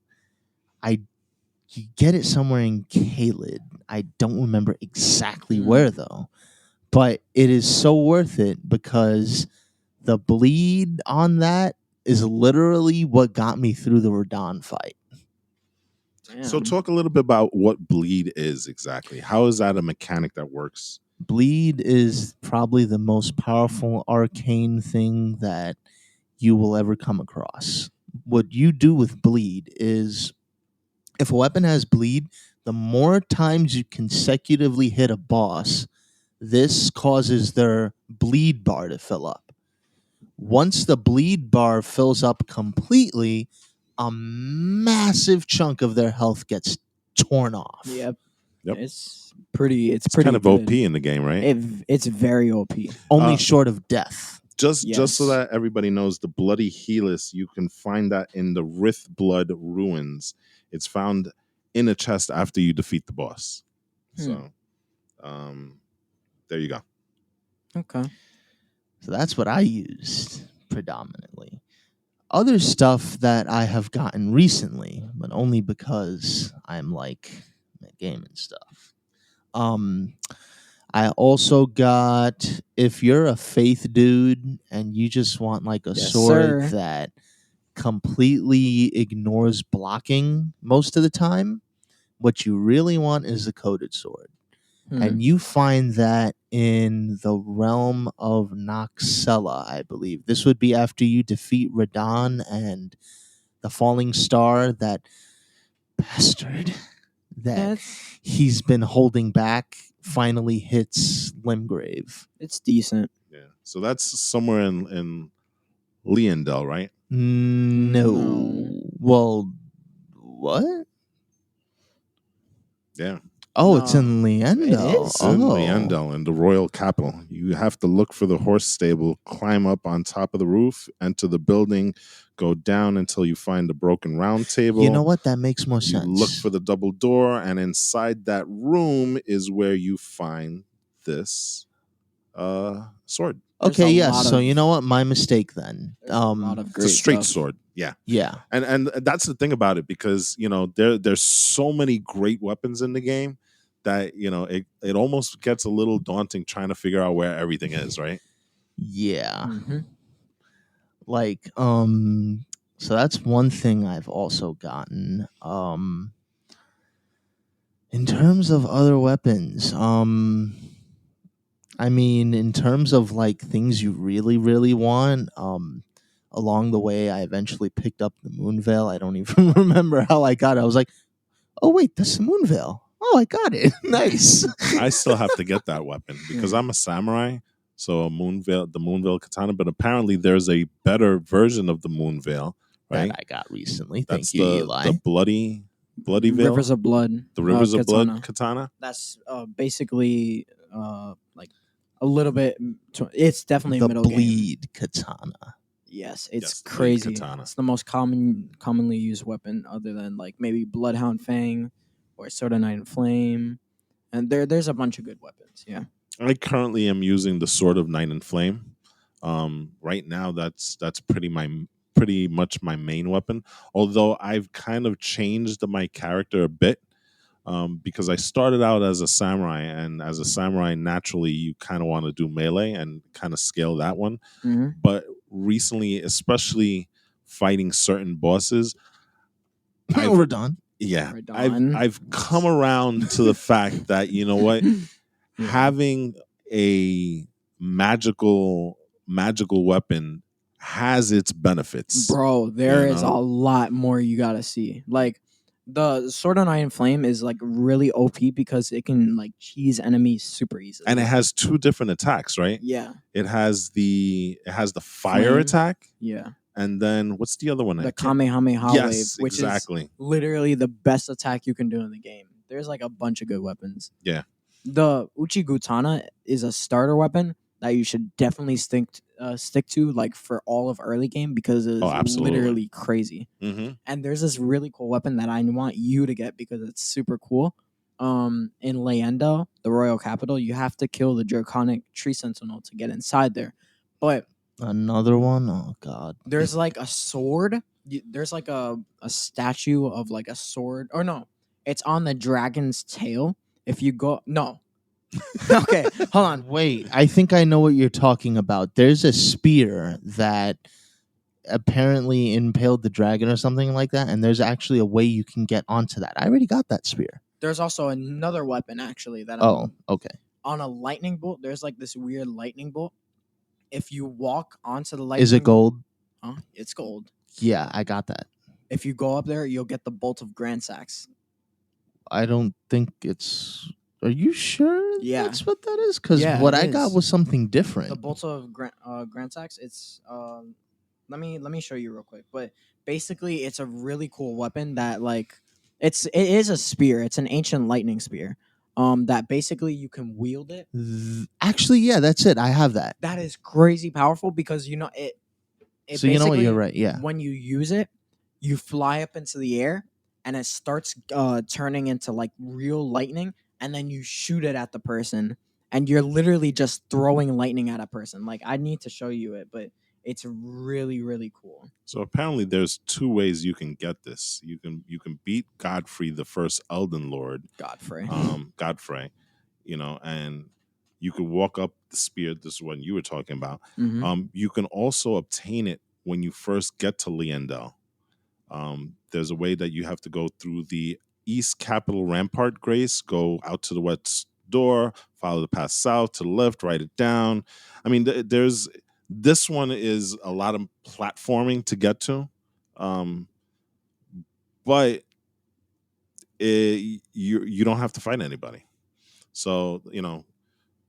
You get it somewhere in Kaled. I don't remember exactly where though, but it is so worth it because the bleed on that is literally what got me through the Radon fight. So Damn. talk a little bit about what bleed is exactly. How is that a mechanic that works? Bleed is probably the most powerful arcane thing that you will ever come across. What you do with bleed is, if a weapon has bleed, the more times you consecutively hit a boss, this causes their bleed bar to fill up. Once the bleed bar fills up completely, a massive chunk of their health gets torn off. Yep. Yep. It's pretty. It's It's pretty kind of good. OP in the game, right? It's very OP. Only short of death. Just so Yes. that everybody knows, the Bloody Helix, you can find that in the Rith Blood ruins. It's found in a chest after you defeat the boss. So There you go. Okay. So that's what I used predominantly. Other stuff that I have gotten recently, but only because I'm like gaming stuff. I also got, if you're a faith dude and you just want like a Yes, sword sir. that completely ignores blocking most of the time, what you really want is a coated sword. And you find that in the realm of Noxella, I believe. This would be after you defeat Radon and the Falling Star, that bastard that It's he's been holding back finally hits Limgrave. it's decent. Yeah. So that's somewhere in Leondel, right? No. No. Well, what? Yeah. Oh, it's No. in It Leendel. is? It's in Oh. Leondel, in the royal capital. You have to look for the horse stable, climb up on top of the roof, enter the building, go down until you find the broken round table. You know what? That makes more You sense. look for the double door, and inside that room is where you find this sword. There's Okay, a yes. lot So of- you know what? My mistake then. There's a lot of It's great a straight stuff. sword. Yeah. Yeah. And that's the thing about it, because there's so many great weapons in the game that it almost gets a little daunting trying to figure out where everything is, right? Yeah. Mhm. Like, so that's one thing I've also gotten. In terms of other weapons, I mean, in terms of like things you really, really want, along the way, I eventually picked up the Moonveil. I don't even remember how I got it. I was like, oh, wait, that's the Moonveil. Oh, I got it. Nice. I still have to get that weapon because I'm a samurai, so the Moonveil katana, but apparently there's a better version of the Moonveil, right? That I got recently. That's Thank you, Eli. the bloody veil. Rivers of Blood. The Rivers of katana. Blood katana. That's basically like a little bit. It's definitely a The middle game. bleed katana. Yes, it's Yes, the bleed crazy. katana. It's the most commonly used weapon, other than like maybe Bloodhound Fang or Sword of Night and Flame. And there's a bunch of good weapons. Yeah. I currently am using the Sword of Night and Flame. Right now, that's pretty much my main weapon. Although I've kind of changed my character a bit, because I started out as a samurai, and as a samurai, naturally you kind of want to do melee and kind of scale that one. Mm-hmm. But recently, especially fighting certain bosses, We're done. yeah, Radon. I've come around to the fact that you know what, Yeah. having a magical weapon has its benefits. Bro, there is know? a lot more you gotta see. Like the Sword of Night and Flame is like really OP because it can like cheese enemies super easily. And it has two different attacks, right? Yeah. It has the fire Flame. attack, Yeah. and then what's the other one? The Kamehameha Yes, wave, which exactly. is literally the best attack you can do in the game. There's like a bunch of good weapons. Yeah. The Uchigutana is a starter weapon that you should definitely stick to like for all of early game because it's absolutely. literally crazy. Mm-hmm. And there's this really cool weapon that I want you to get because it's super cool. In Leyenda, the royal capital, you have to kill the draconic tree sentinel to get inside there. But Another one? Oh, God. there's like a sword. There's like a statue of like a sword. Or no, it's on the dragon's tail. If you go... No. Okay, hold on. Wait, I think I know what you're talking about. There's a spear that apparently impaled the dragon or something like that, and there's actually a way you can get onto that. I already got that spear. There's also another weapon actually that Oh, okay. on a lightning bolt. There's like this weird lightning bolt. If you walk onto the lightning Is it gold? It's gold. Yeah, I got that. If you go up there, you'll get the bolt of Grand Sax. I don't think it's... Are you sure Yeah. that's what that is? Because Yeah, what it I got is. was something different. The bolt of Grand Sax. It's let me show you real quick. But basically, it's a really cool weapon that like it is a spear. It's an ancient lightning spear. That basically you can wield it. Actually, yeah, that's it. I have that. That is crazy powerful because you know it. So you know what? basically, You're right. Yeah. When you use it, you fly up into the air and it starts turning into like real lightning, and then you shoot it at the person, and you're literally just throwing lightning at a person. Like, I need to show you it, but it's really, really cool. So apparently, there's two ways you can get this. You can beat Godfrey, the first Elden Lord, Godfrey. Godfrey, and you could walk up the spear. This is what you were talking about. Mhm. You can also obtain it when you first get to Leandel. There's a way that you have to go through the East Capitol Rampart Grace, go out to the west door, follow the path south to the left, write it down. I mean, there's this one is a lot of platforming to get to, but you don't have to fight anybody. So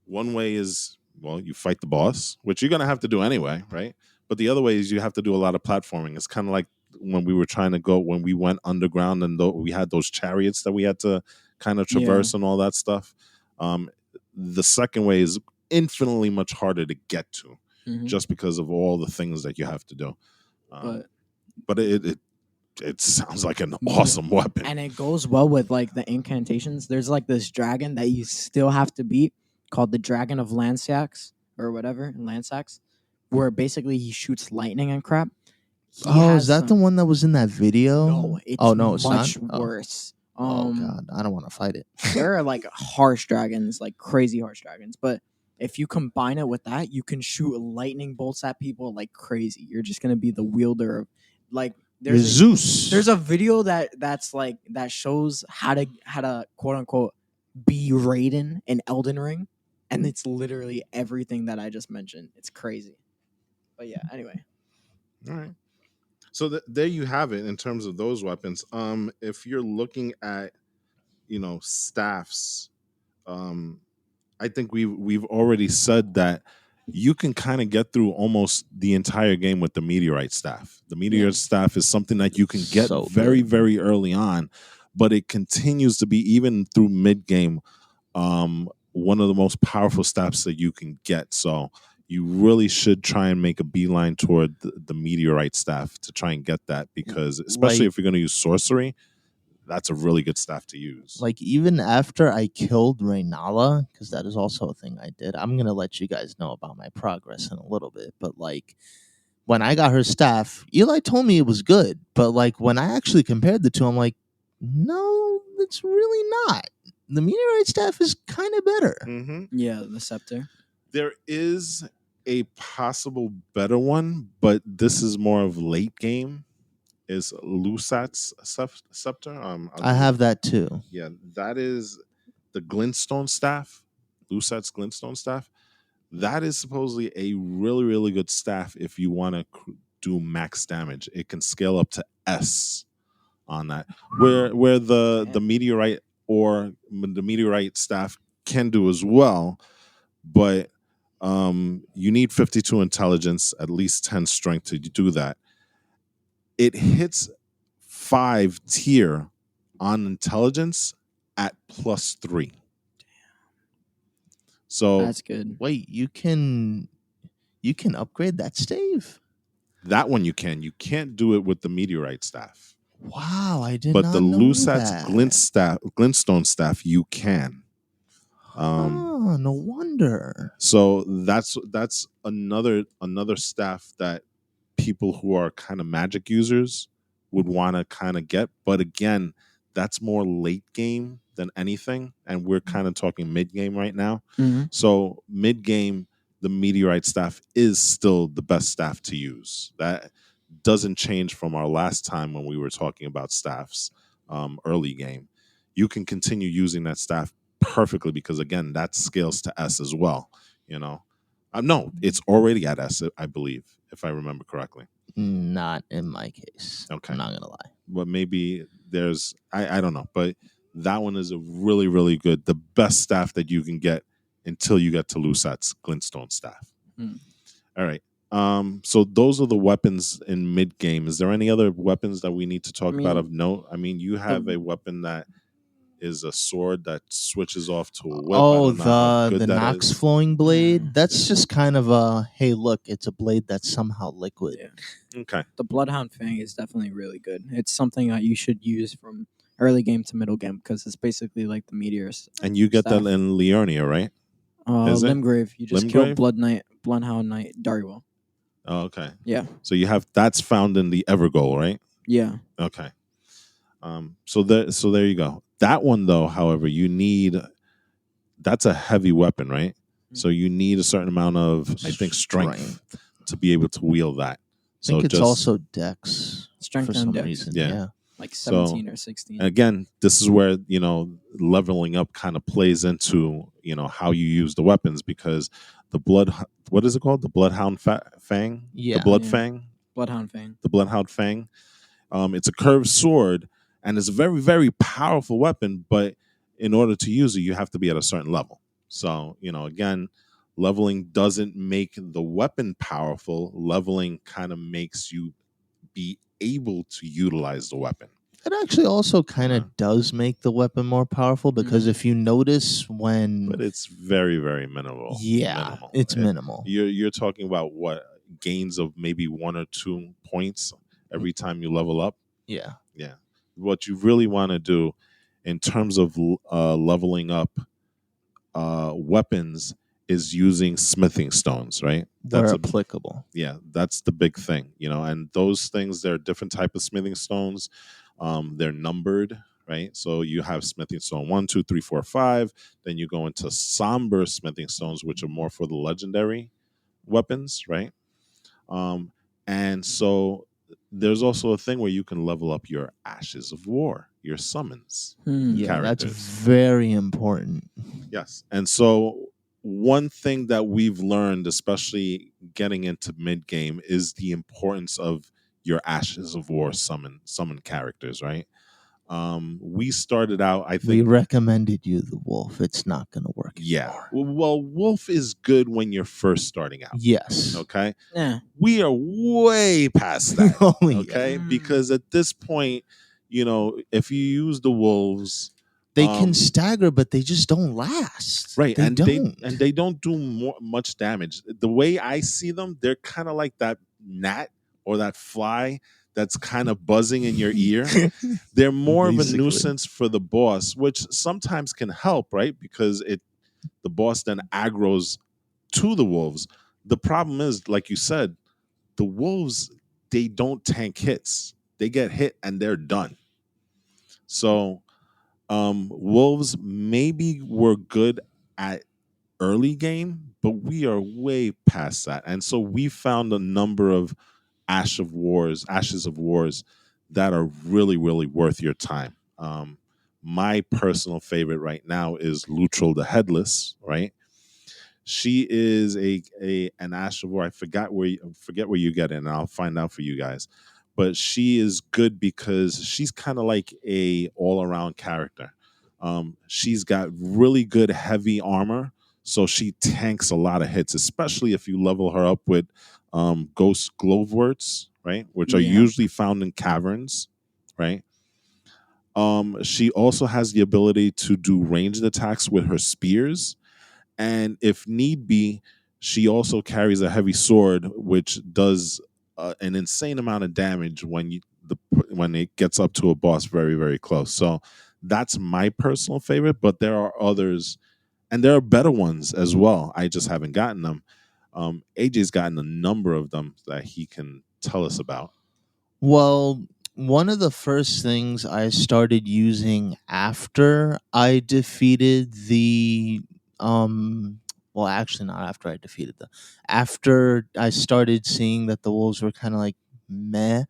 one way is, well, you fight the boss, which you're gonna have to do anyway, right? But the other way is you have to do a lot of platforming. It's kind of like when we went underground and we had those chariots that we had to kind of Yeah. traverse and all that stuff. The second way is infinitely much harder to get to, Mhm. just because of all the things that you have to do. But it sounds like an awesome weapon. And it goes well with like the incantations. There's like this dragon that you still have to beat called the Dragon of Lansax or whatever, Lansax, where basically he shoots lightning and crap. Is that the one that was in that video? No, it's it's much not? worse. Oh God, I don't want to fight it. There are like harsh dragons, like crazy harsh dragons. But if you combine it with that, you can shoot lightning bolts at people like crazy. You're just gonna be the wielder of like You're Zeus. there's a video that shows how to quote unquote be Raiden in Elden Ring, and it's literally everything that I just mentioned. It's crazy. But yeah, anyway. All right. So there you have it in terms of those weapons. If you're looking at staffs, I think we've already said that you can kind of get through almost the entire game with the meteorite staff. The meteorite staff is something that you can get So very, good. very early on, but it continues to be, even through mid game, one of the most powerful staffs that you can get. So you really should try and make a beeline toward the meteorite staff to try and get that, because especially if you're going to use sorcery, that's a really good staff to use. Like, even after I killed Reynala, because that is also a thing I did. I'm gonna let you guys know about my progress in a little bit. But like, when I got her staff, Eli told me it was good. But like, when I actually compared the two, I'm like, no, it's really not. The meteorite staff is kind of better. Mm-hmm. Yeah, the scepter. There is a possible better one, but this is more of late game. Is Lusat's scepter? I have that too. Yeah, that is the glintstone staff. Lusat's glintstone staff. That is supposedly a really, really good staff if you want to do max damage. It can scale up to S on that. Where the meteorite or the meteorite staff can do as well, but you need 52 intelligence, at least 10 strength to do that. It hits 5 tier on intelligence at +3. So that's good. Wait, you can upgrade that stave? that one you can. You can't do it with the meteorite staff. Wow, I did But not the know Lusat's that. glintstone staff you can. No wonder. So that's another staff that people who are kind of magic users would want to kind of get. But again, that's more late game than anything, and we're kind of talking mid game right now. Mm-hmm. So mid game, the meteorite staff is still the best staff to use. That doesn't change from our last time when we were talking about staffs early game. You can continue using that staff perfectly, because again, that scales to S as well. No, it's already at S, I believe, if I remember correctly. Not in my case. Okay. I'm not gonna lie. But maybe there's I don't know, but that one is a really, really good, the best staff that you can get until you get to Lusat's glintstone staff. All right. So those are the weapons in mid game. Is there any other weapons that we need to talk about of note? I mean, you have a weapon that is a sword that switches off to a whip. Oh, I don't know how good the that Nox is. flowing blade. That's just kind of a, hey, look, it's a blade that's somehow liquid. Yeah. Okay. The Bloodhound Fang is definitely really good. It's something that you should use from early game to middle game because it's basically like the meteors. And you get that Staff. in Leonia, right? Is it? Limgrave. You just kill Limgrave? Bloodhound Knight, Darywell. Oh, okay. Yeah. So you have that's found in the Evergoal, right? Yeah. Okay. So there you go. That one though, however, you need that's a heavy weapon, right? So you need a certain amount of, I think, strength to be able to wield that. I think it's also Dex Strength for and some Dex. reason. Yeah. Yeah. Like So- 17 or 16. again, this is where leveling up kind of plays into how you use the weapons, because the what is it called, the Bloodhound Fang, Yeah. the Blood Yeah. Fang, Bloodhound Fang. the Bloodhound Fang. It's a curved sword, and it's a very, very powerful weapon. But in order to use it, you have to be at a certain level. So again, leveling doesn't make the weapon powerful. Leveling kind of makes you be able to utilize the weapon. It actually also kind of Yeah. does make the weapon more powerful because if you notice when But it's very, very minimal. Minimal. it's minimal. You're talking about what, gains of maybe 1 or 2 points every time you level up. Yeah. Yeah. What you really want to do in terms of leveling up weapons is using smithing stones, right? Where applicable. Yeah, that's the big thing, and those things, there are different type of smithing stones. They're numbered, right? So you have smithing stone 1, 2, 3, 4, 5. Then you go into somber smithing stones, which are more for the legendary weapons, right? And so there's also a thing where you can level up your Ashes of War, your summons. Yeah, that's characters. very important. Yes. And so one thing that we've learned, especially getting into mid game, is the importance of your Ashes of War summon characters, right? We started out, I We think. recommended you the wolf. It's not going to work Yeah. anymore. Well, wolf is good when you're first starting out. Yes. Okay. Yeah. We are way past that. Oh, yeah. Okay. Because at this point, if you use the wolves, They can stagger, but they just don't last. right? They don't. They don't do much damage. The way I see them, they're kind of like that gnat or that fly that's kind of buzzing in your ear. They're more of a Basically. nuisance for the boss, which sometimes can help, right? Because the boss then aggroes to the wolves. The problem is, like you said, the wolves, they don't tank hits. They get hit and they're done. So wolves maybe were good at early game, but we are way past that. And so we found a number of Ashes of Wars that are really, really worth your time. My personal favorite right now is Luttrell the Headless, right? She is an Ash of War. I forget where you get it, and I'll find out for you guys. But she is good because she's kind of like a all around character. She's got really good heavy armor, so she tanks a lot of hits, especially if you level her up with ghost gloveworts, right? Which are usually found in caverns, right? She also has the ability to do ranged attacks with her spears. And if need be, she also carries a heavy sword, which does an insane amount of damage when it gets up to a boss very, very close. So that's my personal favorite, but there are others, and there are better ones as well. I just haven't gotten them. AJ's gotten a number of them that he can tell us about. Well, one of the first things I started using after I defeated the well, actually not after I defeated them. After I started seeing that the wolves were kind of like meh,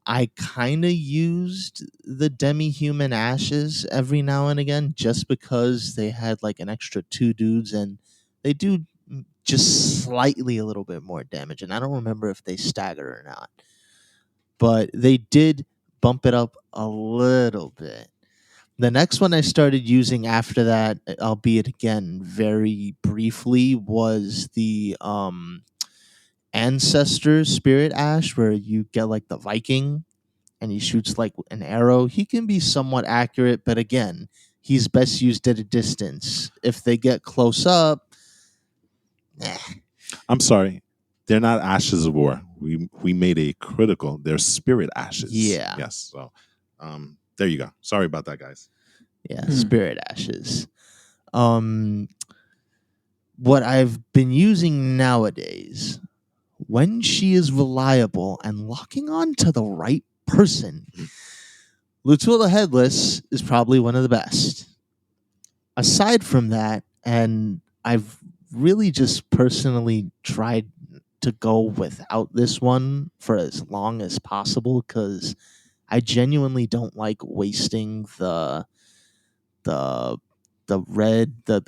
I kind of used the demi-human ashes every now and again just because they had like an extra 2 dudes and they do just slightly a little bit more damage, and I don't remember if they stagger or not. But they did bump it up a little bit. The next one I started using after that, albeit again very briefly, was the Ancestor Spirit Ash, where you get like the Viking and he shoots like an arrow. He can be somewhat accurate, but again, he's best used at a distance. If they get close up, I'm sorry, they're not Ashes of War. We made a critical. They're Spirit Ashes. Yeah. Yes. So There you go. Sorry about that, guys. Yeah, spirit ashes. What I've been using nowadays, when she is reliable and locking on to the right person, Lutul the Headless is probably one of the best. Aside from that, and I've really just personally tried to go without this one for as long as possible because I genuinely don't like wasting the the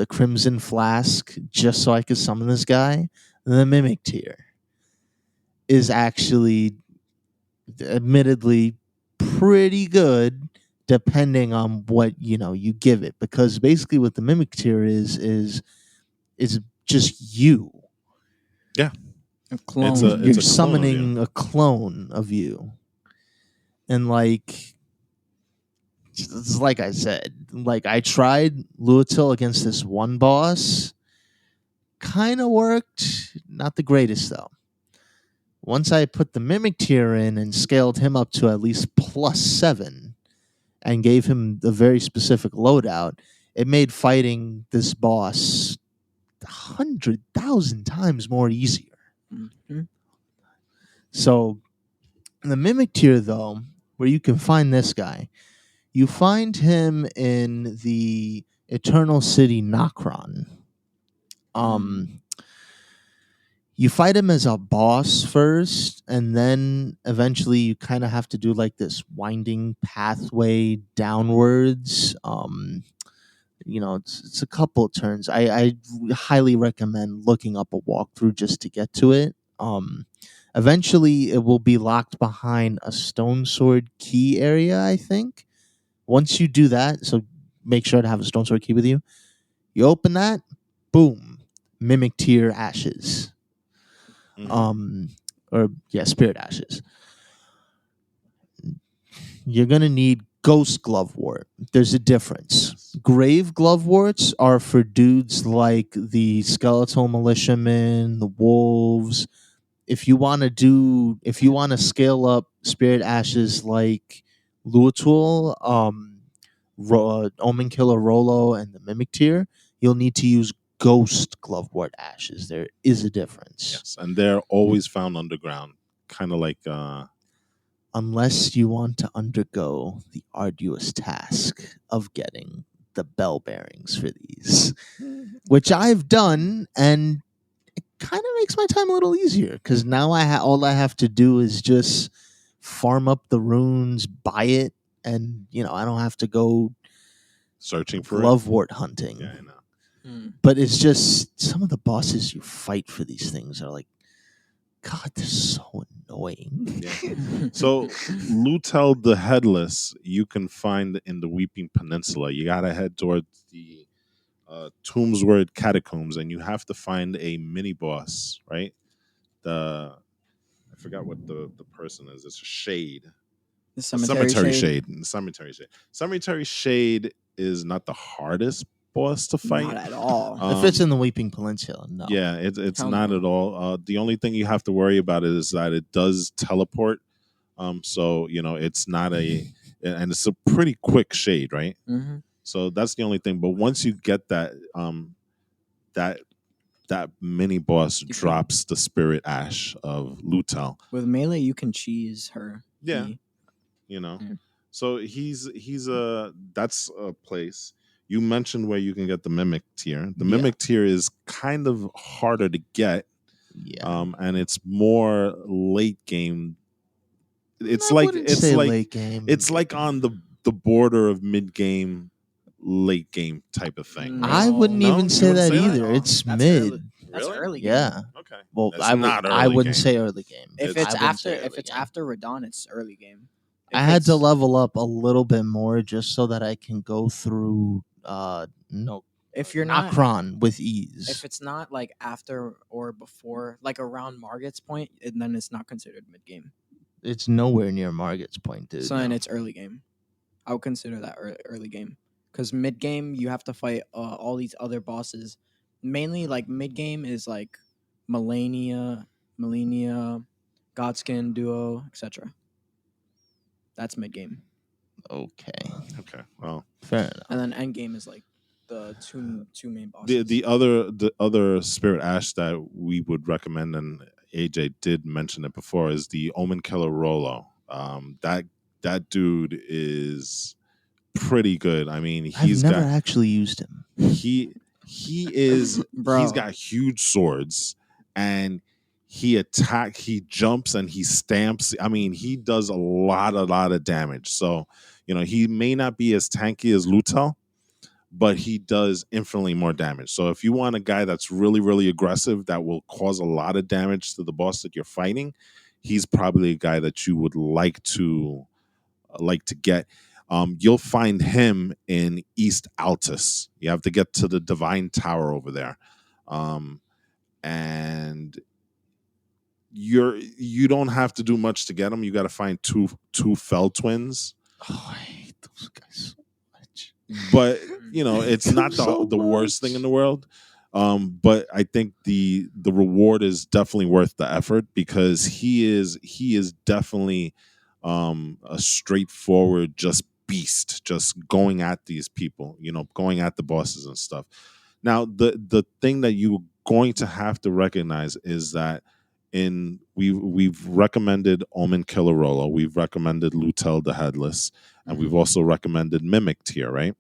crimson flask just so I could summon this guy. The mimic tier is actually admittedly pretty good depending on what you give it, because basically what the mimic tier is just you. Yeah, A clone. it's You're, a you're it's a clone of you. summoning a clone of you. And it's like I said, like I tried Luatil against this one boss, kind of worked, not the greatest though. Once I put the mimic tier in and scaled him up to at least +7 and gave him the very specific loadout, it made fighting this boss 100,000 times more easier. Mm-hmm. So the mimic tier though, where you can find this guy, you find him in the Eternal City Nokron. You fight him as a boss first, and then eventually you kind of have to do like this winding pathway downwards. It's a couple of turns. I highly recommend looking up a walkthrough just to get to it. Eventually it will be locked behind a stone sword key area, I think. Once you do that, so make sure to have a stone sword key with you. You open that, boom, mimic tier ashes. Mhm. Spirit ashes. You're gonna need ghost glovewort. There's a difference. Yes. Grave gloveworts are for dudes like the skeletal militiamen, the wolves. If you want to scale up spirit ashes like Luatul, Omen Killer Rolo, and the Mimic tier, you'll need to use ghost glovewort ashes. There is a difference. Yes, and they're always found underground, kind of like Unless you want to undergo the arduous task of getting the bell bearings for these, which I've done, and it kind of makes my time a little easier because now all I have to do is just farm up the runes, buy it, and I don't have to go searching for it. glovewort hunting. Yeah, I know. But it's just some of the bosses you fight for these things are like, God, they're so annoying. Yeah. So Lutel the Headless, you can find in the Weeping Peninsula. You gotta head towards the Tombsword Catacombs, and you have to find a mini boss, right? I forgot what the person is. It's a shade. The A cemetery shade. Cemetery shade. Cemetery shade is not the hardest boss to fight. Not at all. If it's in the Weeping Peninsula, no. Yeah, it's Hell not no. at all. The only thing you have to worry about is that it does teleport. So it's not and it's a pretty quick shade, right? Mm-hmm. So that's the only thing. But once you get that, that that mini boss You can- drops the spirit ash of Lutel. With melee, you can cheese her. Yeah. E. Yeah. So he's that's a place. You mentioned where you can get the mimic tier. The Yeah. mimic tier is kind of harder to get, Yeah. and it's more late game. It's I like wouldn't say late game. it's like on the border of mid game, late game type of thing. Right? I wouldn't No? even You say wouldn't that say that? either. No, It's that's mid. early. That's Really? early game. Yeah. Okay. Well, It's not I early wouldn't game. say early game. If It's- it's I wouldn't after say if early it's game. after Radon, it's early game. I If had to it's- level up a little bit more just so that I can go through if you're not Nokron with ease. if it's not like after or before, like around Margit's point, then it's not considered mid game. It's nowhere near Margit's point, dude. So then it's early game. I would consider that early game because mid game you have to fight all these other bosses. Mainly like mid game is like Melania, Godskin Duo, etc. That's mid game. Okay, Okay, well, fair enough. And then Endgame is like the two main bosses. the other Spirit Ash that we would recommend, and AJ did mention it before, is the Omen Killer Rolo. That dude is pretty good. I mean, I've he's never got actually used him. he he's Bro. got huge swords, and he jumps and he stamps. I mean, he does a lot of damage. So, he may not be as tanky as Lutel, but he does infinitely more damage. So if you want a guy that's really, really aggressive that will cause a lot of damage to the boss that you're fighting, he's probably a guy that you would like to get. You'll find him in East Altus. You have to get to the Divine Tower over there, and you don't have to do much to get him. You got to find two Fell twins. Oh, I hate those guys so much. But it's Them not so the worst thing much. in the world. But I think the reward is definitely worth the effort, because he is definitely a straightforward just beast, just going at these people, going at the bosses and stuff. Now, the thing that you're going to have to recognize is that we've recommended Omen Killer Rolo, we've recommended Lutel the Headless, and we've also recommended Mimic Tier, right?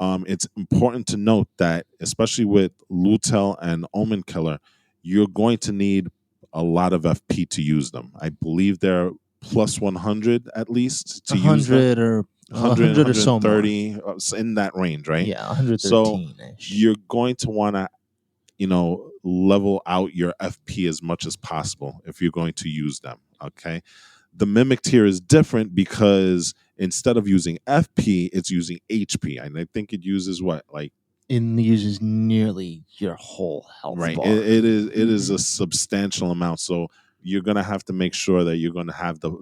It's important to note that, especially with Lutel and Omen Killer, you're going to need a lot of FP to use them. I believe they're plus 100 at least to use them. 100 or 100 or so more. 130, in that range, right? Yeah, So 113-ish. you're going to want to level out your FP as much as possible if you're going to use them. Okay. The Mimic Tier is different because instead of using FP, it's using HP. And I think it uses what? Like, it uses nearly your whole health right. bar. It is a substantial amount. So you're going to have to make sure that you're going to have the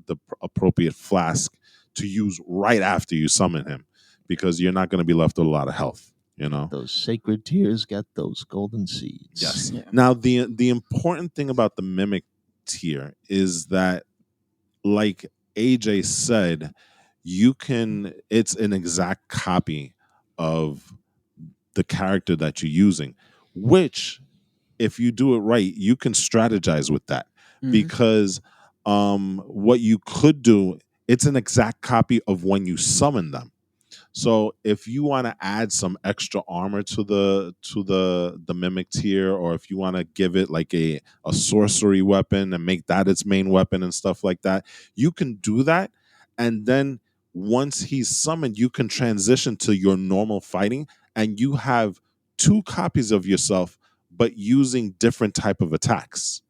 appropriate flask to use right after you summon him, because you're not going to be left with a lot of health. Those sacred tears get those golden seeds. Yes. Yeah. Now, the important thing about the Mimic Tier is that, like AJ said, it's an exact copy of the character that you're using, which, if you do it right, you can strategize with that. Because what you could do, it's an exact copy of when you summon them. So if you want to add some extra armor to the Mimic Tier, or if you want to give it like a sorcery weapon and make that its main weapon and stuff like that, you can do that. And then once he's summoned, you can transition to your normal fighting, and you have two copies of yourself, but using different type of attacks.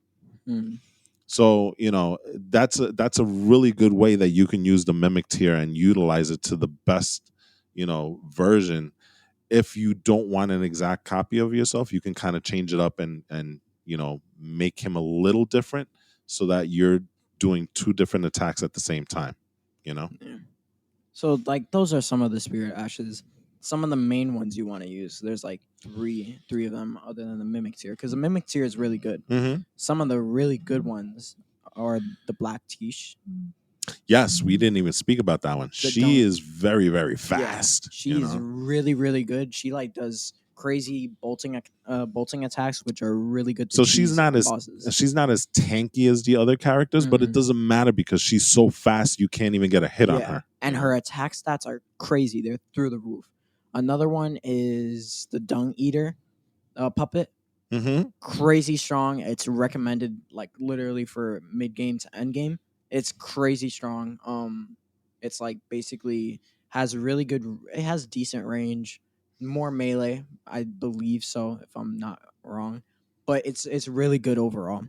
So that's a really good way that you can use the Mimic Tier and utilize it to the best version. If you don't want an exact copy of yourself, you can kind of change it up and make him a little different, so that you're doing two different attacks at the same time. Yeah. So like those are some of the Spirit Ashes. Some of the main ones you want to use. There's like three of them other than the Mimic Tier, because the Mimic Tier is really good. Some of the really good ones are the Black Tish. Yes, we didn't even speak about that one. She is very, very fast. Yeah, she's really, really good. She like does crazy bolting attacks, which are really good to So she's not as bosses. she's not as tanky as the other characters, but it doesn't matter because she's so fast you can't even get a hit on her. And her attack stats are crazy. They're through the roof. Another one is the Dung Eater puppet. Crazy strong. It's recommended like literally for mid game to end game. It's crazy strong. It's like basically has really good. It has decent range, more melee, I believe so, if I'm not wrong. But it's really good overall.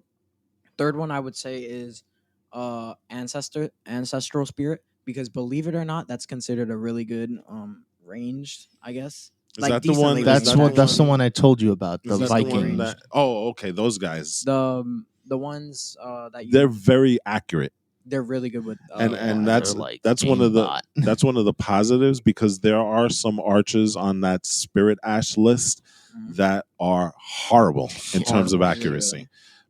Third one I would say is ancestral spirit, because believe it or not, that's considered a really good ranged, I guess. Is like that the one? decently That's ranged, that's the actually. one I told you about. Is The that the one Viking. that? Oh, okay. Those guys. The ones that They're very accurate. they're really good with and they're like that's one of the aimbot. that's one of the positives, because there are some archers on that Spirit Ash list that are horrible in terms of Horrible, accuracy. really.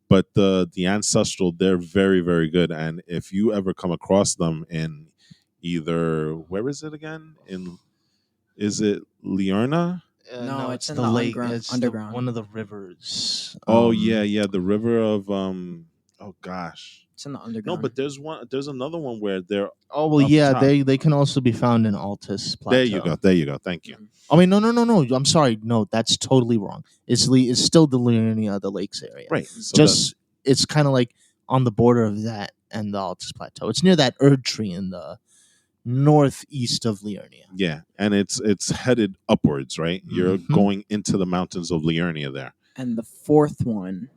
But the ancestral, they're very, very good, and if you ever come across them in either where is it again? Is it Liurna? No, It's it's in the the lake. underground. It's Underground. one of the rivers. Oh yeah, the river of oh gosh. It's in the No, underground. but there's another one where they're Oh well, up yeah. top. They can also be found in Altus Plateau. There you go. Thank you. Mhm. I mean, no. I'm sorry. No, that's totally wrong. It's still the Liurnia, the lakes area. Right. So Just it's kind of like on the border of that and the Altus Plateau. It's near that Erd tree in the northeast of Liurnia. yeah, and it's headed upwards, right? You're Mhm. going into the mountains of Liurnia there. And the fourth one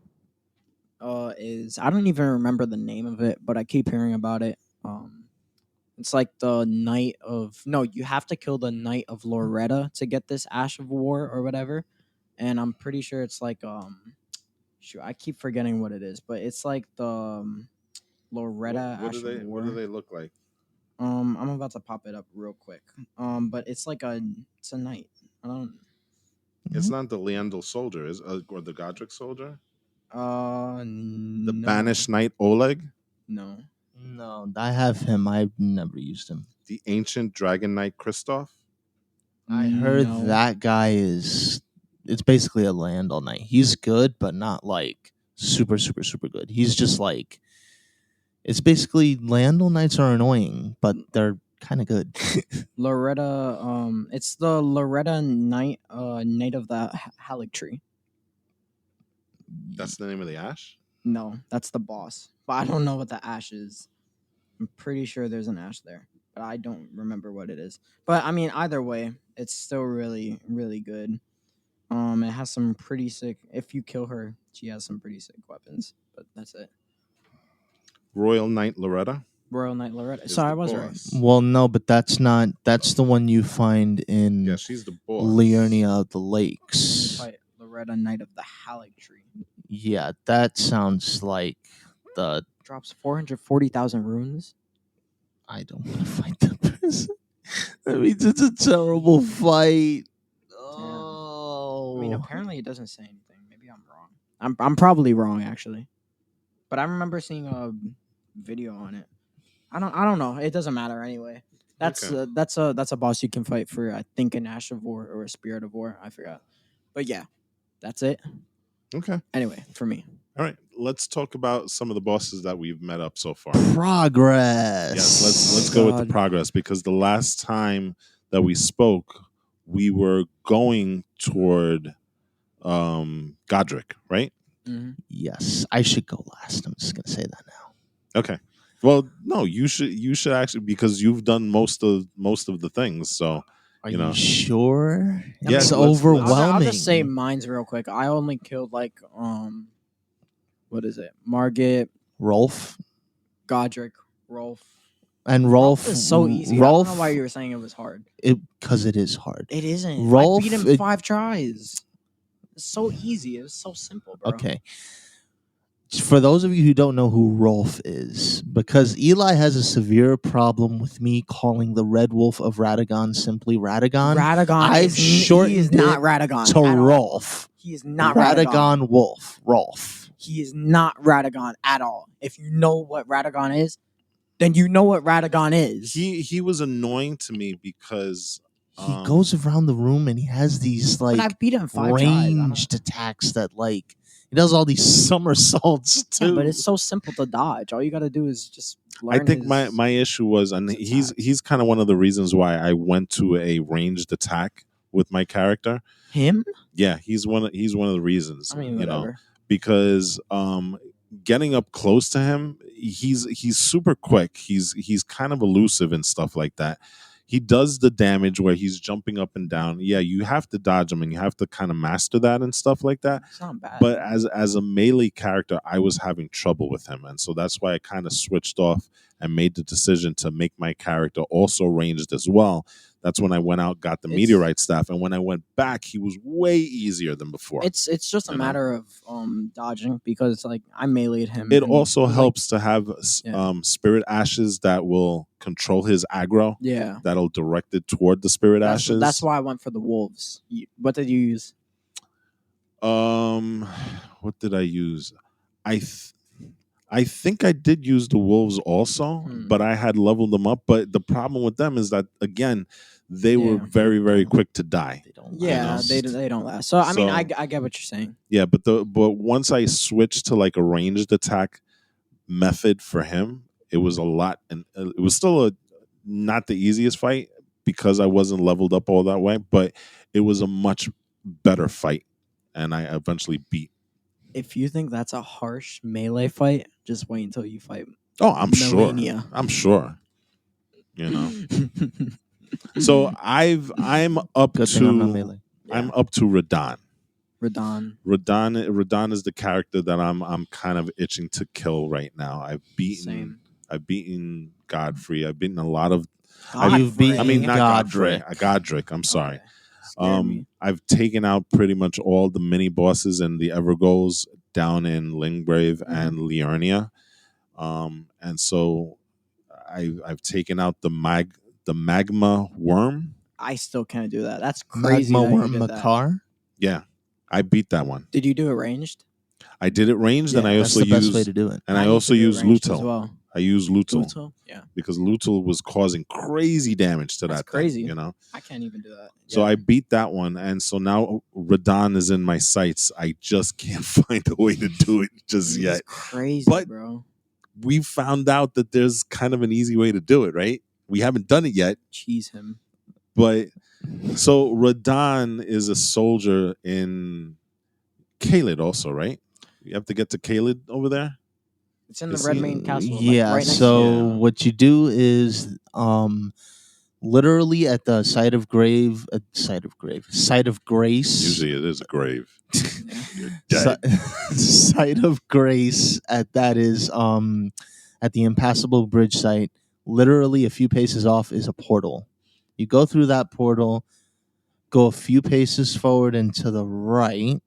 is, I don't even remember the name of it, but I keep hearing about it. It's like the Knight of, no, you have to kill the Knight of Loretta to get this Ash of War or whatever. And I'm pretty sure it's like shoot, I keep forgetting what it is, but it's like the Loretta Ash of War. What do they look like? I'm about to pop it up real quick. But it's like it's a knight. I don't. It's not the Leandal soldier, or the Godric soldier? The No. banished knight Oleg? No. No, I have him. I've never used him. The ancient dragon knight Christoph? I heard No. that guy is. It's basically a Landal knight. He's good, but not like super good. He's just like. It's basically Landal knights are annoying, but they're kind of good. Loretta. It's the Loretta Knight. Knight of the Halleck tree. That's the name of the ash? No, that's the boss. But I don't know what the ash is. I'm pretty sure there's an ash there, but I don't remember what it is. But I mean, either way, it's still really, really good. It has some pretty sick. If you kill her, she has some pretty sick weapons. But that's it. Royal Knight Loretta? Royal Knight Loretta. is Sorry, I the was right. boss. Well, no, but that's not. That's the one you find in Yeah, she's the boss. Liurnia of the When you Lakes. fight Loretta Knight of the Halleck tree, Yeah, that sounds like the. drops 440,000 runes. I don't want to fight that person. That means it's a terrible fight. Oh. I mean, apparently it doesn't say anything. Maybe I'm wrong. I'm probably wrong actually, but I remember seeing a video on it. I don't know. It doesn't matter anyway. That's Okay. that's a boss you can fight for. I think an Ash of War or a Spirit of War. I forgot. But yeah, that's it. Okay. Anyway, for me. All right. Let's talk about some of the bosses that we've met up so far. Progress. Yes, let's Oh, go with the God. progress, because the last time that we spoke, we were going toward Godric, right? Mm-hmm. Yes, I should go last. I'm just gonna say that now. Okay. Well, no, you should actually, because you've done most of the things. So Are you know. sure? Yeah, It's let's- overwhelming. I'll just say mine's real quick. I only killed like what is it? Margit, Rolf Godric, Rolf. and Rolf is so easy. Rolf, I don't know why you were saying it was hard. because it is hard. It isn't. Rolf, I beat him 5 tries. It's so easy. It was so simple, bro. Okay. For those of you who don't know who Rolf is, because Eli has a severe problem with me calling the Red Wolf of Radagon simply Radagon. I've shortened he is not it Radagon to at all. Rolf. He is not Radagon. Radagon Wolf. Rolf. He is not Radagon at all. If you know what Radagon is, then you know what Radagon is. he was annoying to me because He goes around the room and he has these but like I've beat him 5 ranged tries. attacks that like he does all these somersaults too. Yeah, but it's so simple to dodge. All you got to do is just learn I think his... my issue was, and his he's kind of one of the reasons why I went to a ranged attack with my character. Him? Yeah, he's one of the reasons. I mean, whatever. Because getting up close to him, he's super quick. He's kind of elusive and stuff like that. He does the damage where he's jumping up and down. Yeah, you have to dodge him and you have to kind of master that and stuff like that. It's not bad. But as a melee character, I was having trouble with him, and so that's why I kind of switched off and made the decision to make my character also ranged as well. That's when I went out, got the meteorite staff, and when I went back, he was way easier than before. It's just a matter of dodging, because like I meleeed him. It and also was, like, helps to have spirit ashes that will control his aggro. Yeah, that'll direct it toward the spirit ashes. That's why I went for the wolves. What did you use? What did I use? I think I did use the wolves also, but I had leveled them up. But the problem with them is that again, they were Yeah. very, very don't- quick to die. They don't Yeah, last. they don't last. So I mean, I So- get what you're saying. Yeah, but once I switched to like a ranged attack method for him, it was a lot, and it was still not the easiest fight because I wasn't leveled up all that way, but it was a much better fight, and I eventually beat. If you think that's a harsh melee fight, just wait until you fight. Oh, I'm sure. Melania. I'm sure. You know. So I'm up Good thing I'm not to melee. I'm up to Radon. Radon. Radon is the character that I'm kind of itching to kill right now. Same. I've beaten Godfrey. I've beaten a lot of You've beaten I mean not Godfrey. Godric. Godric, I'm sorry. Okay. Scared me. I've taken out pretty much all the mini bosses and the Evergoals down in Lingbrave and Liurnia. And so I've taken out the magma worm. I still can't do that. That's crazy. Magma that you Worm did that. Makar. Yeah. I beat that one. Did you do it ranged? I did it ranged, and I That's also the best used way to do it. and I need also to do it used ranged as Luto. well. I used Luto Luto? Yeah. because Luto was causing crazy damage to That's that crazy. thing, you know. I can't even do that. So I beat that one, and so now Radon is in my sights. I just can't find a way to do it just It's yet. crazy, But- bro. We found out that there's kind of an easy way to do it, right? We haven't done it yet, Cheese him. but so Radon is a soldier in Caelid also, right? You have to get to Caelid over there. It's in the Is Red he- Main Castle. Yeah. Like right next so to Yeah. what you do is literally at the site of grace. Usually it is a grave. Yeah. You're Si- dead. site of grace at that is at the impassable bridge site. Literally a few paces off is a portal. You go through that portal, go a few paces forward and to the right,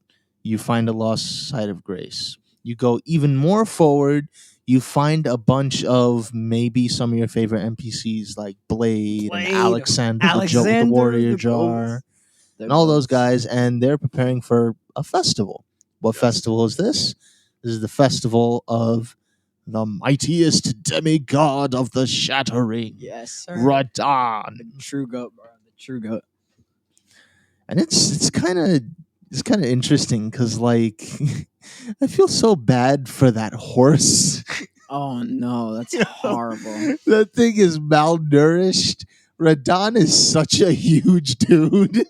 you find a lost site of grace. You go even more forward, you find a bunch of maybe some of your favorite NPCs like Blade and Alexander, the warrior the jar, ghost. and all those guys, and they're preparing for a festival. What Yes. festival is this? This is the festival of the mightiest demigod of the shattering, Yes, sir. Radon. The true goat, bro. The true goat. And it's kind of interesting because like I feel so bad for that horse. Oh no, that's horrible. That thing is malnourished. Radon is such a huge dude.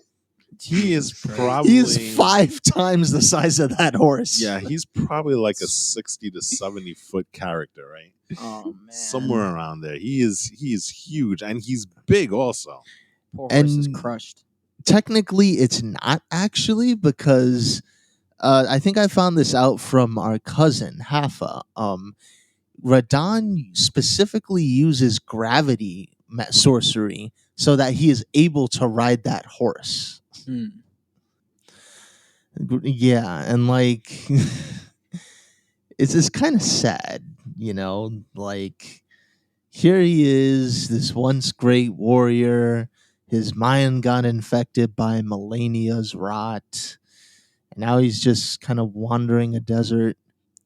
He is Crazy. probably He is 5 times the size of that horse. Yeah, he's probably like a 60 to 70 foot character, right? Oh man. Somewhere around there. He is huge, and he's big also. Poor horse is And- crushed. Technically, it's not actually because I think I found this out from our cousin Hafa. Radon specifically uses gravity sorcery so that he is able to ride that horse. Hmm. Yeah, and like it's just kind of sad, you know, like here he is, this once great warrior. His mind got infected by Melania's rot. And now he's just kind of wandering a desert,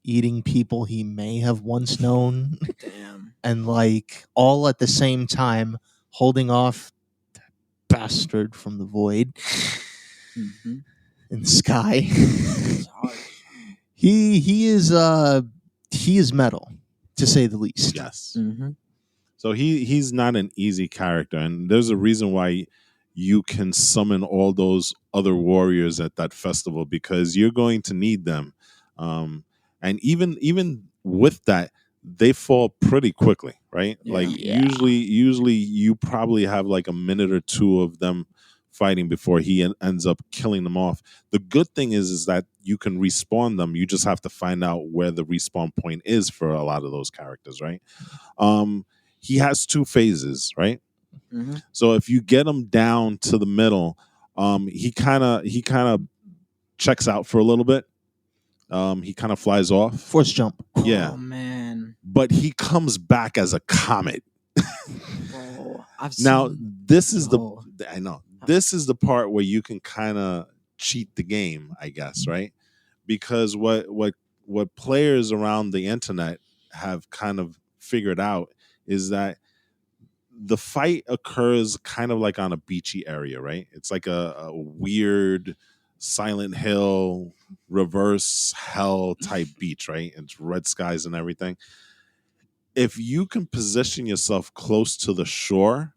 eating people he may have once known. Damn. And like all at the same time holding off that bastard from the void Mm-hmm. in the sky. It's hard. he is metal, to say the least. Yes. Mm-hmm. So he's not an easy character, and there's a reason why you can summon all those other warriors at that festival because you're going to need them. And even with that, they fall pretty quickly, right? Yeah. Like Yeah. usually you probably have like a minute or two of them fighting before he ends up killing them off. The good thing is that you can respawn them. You just have to find out where the respawn point is for a lot of those characters, right? He has 2 phases, right? Mm-hmm. So if you get him down to the middle, he kind of checks out for a little bit. He kind of flies off. Force jump. Yeah. Oh man. But he comes back as a comet. Bro, I've Now, seen. this is Oh. I know. This is the part where you can kind of cheat the game, I guess, right? Because what players around the internet have kind of figured out is that the fight occurs kind of like on a beachy area, right? It's like a weird Silent Hill reverse hell type beach, right? It's red skies and everything. If you can position yourself close to the shore,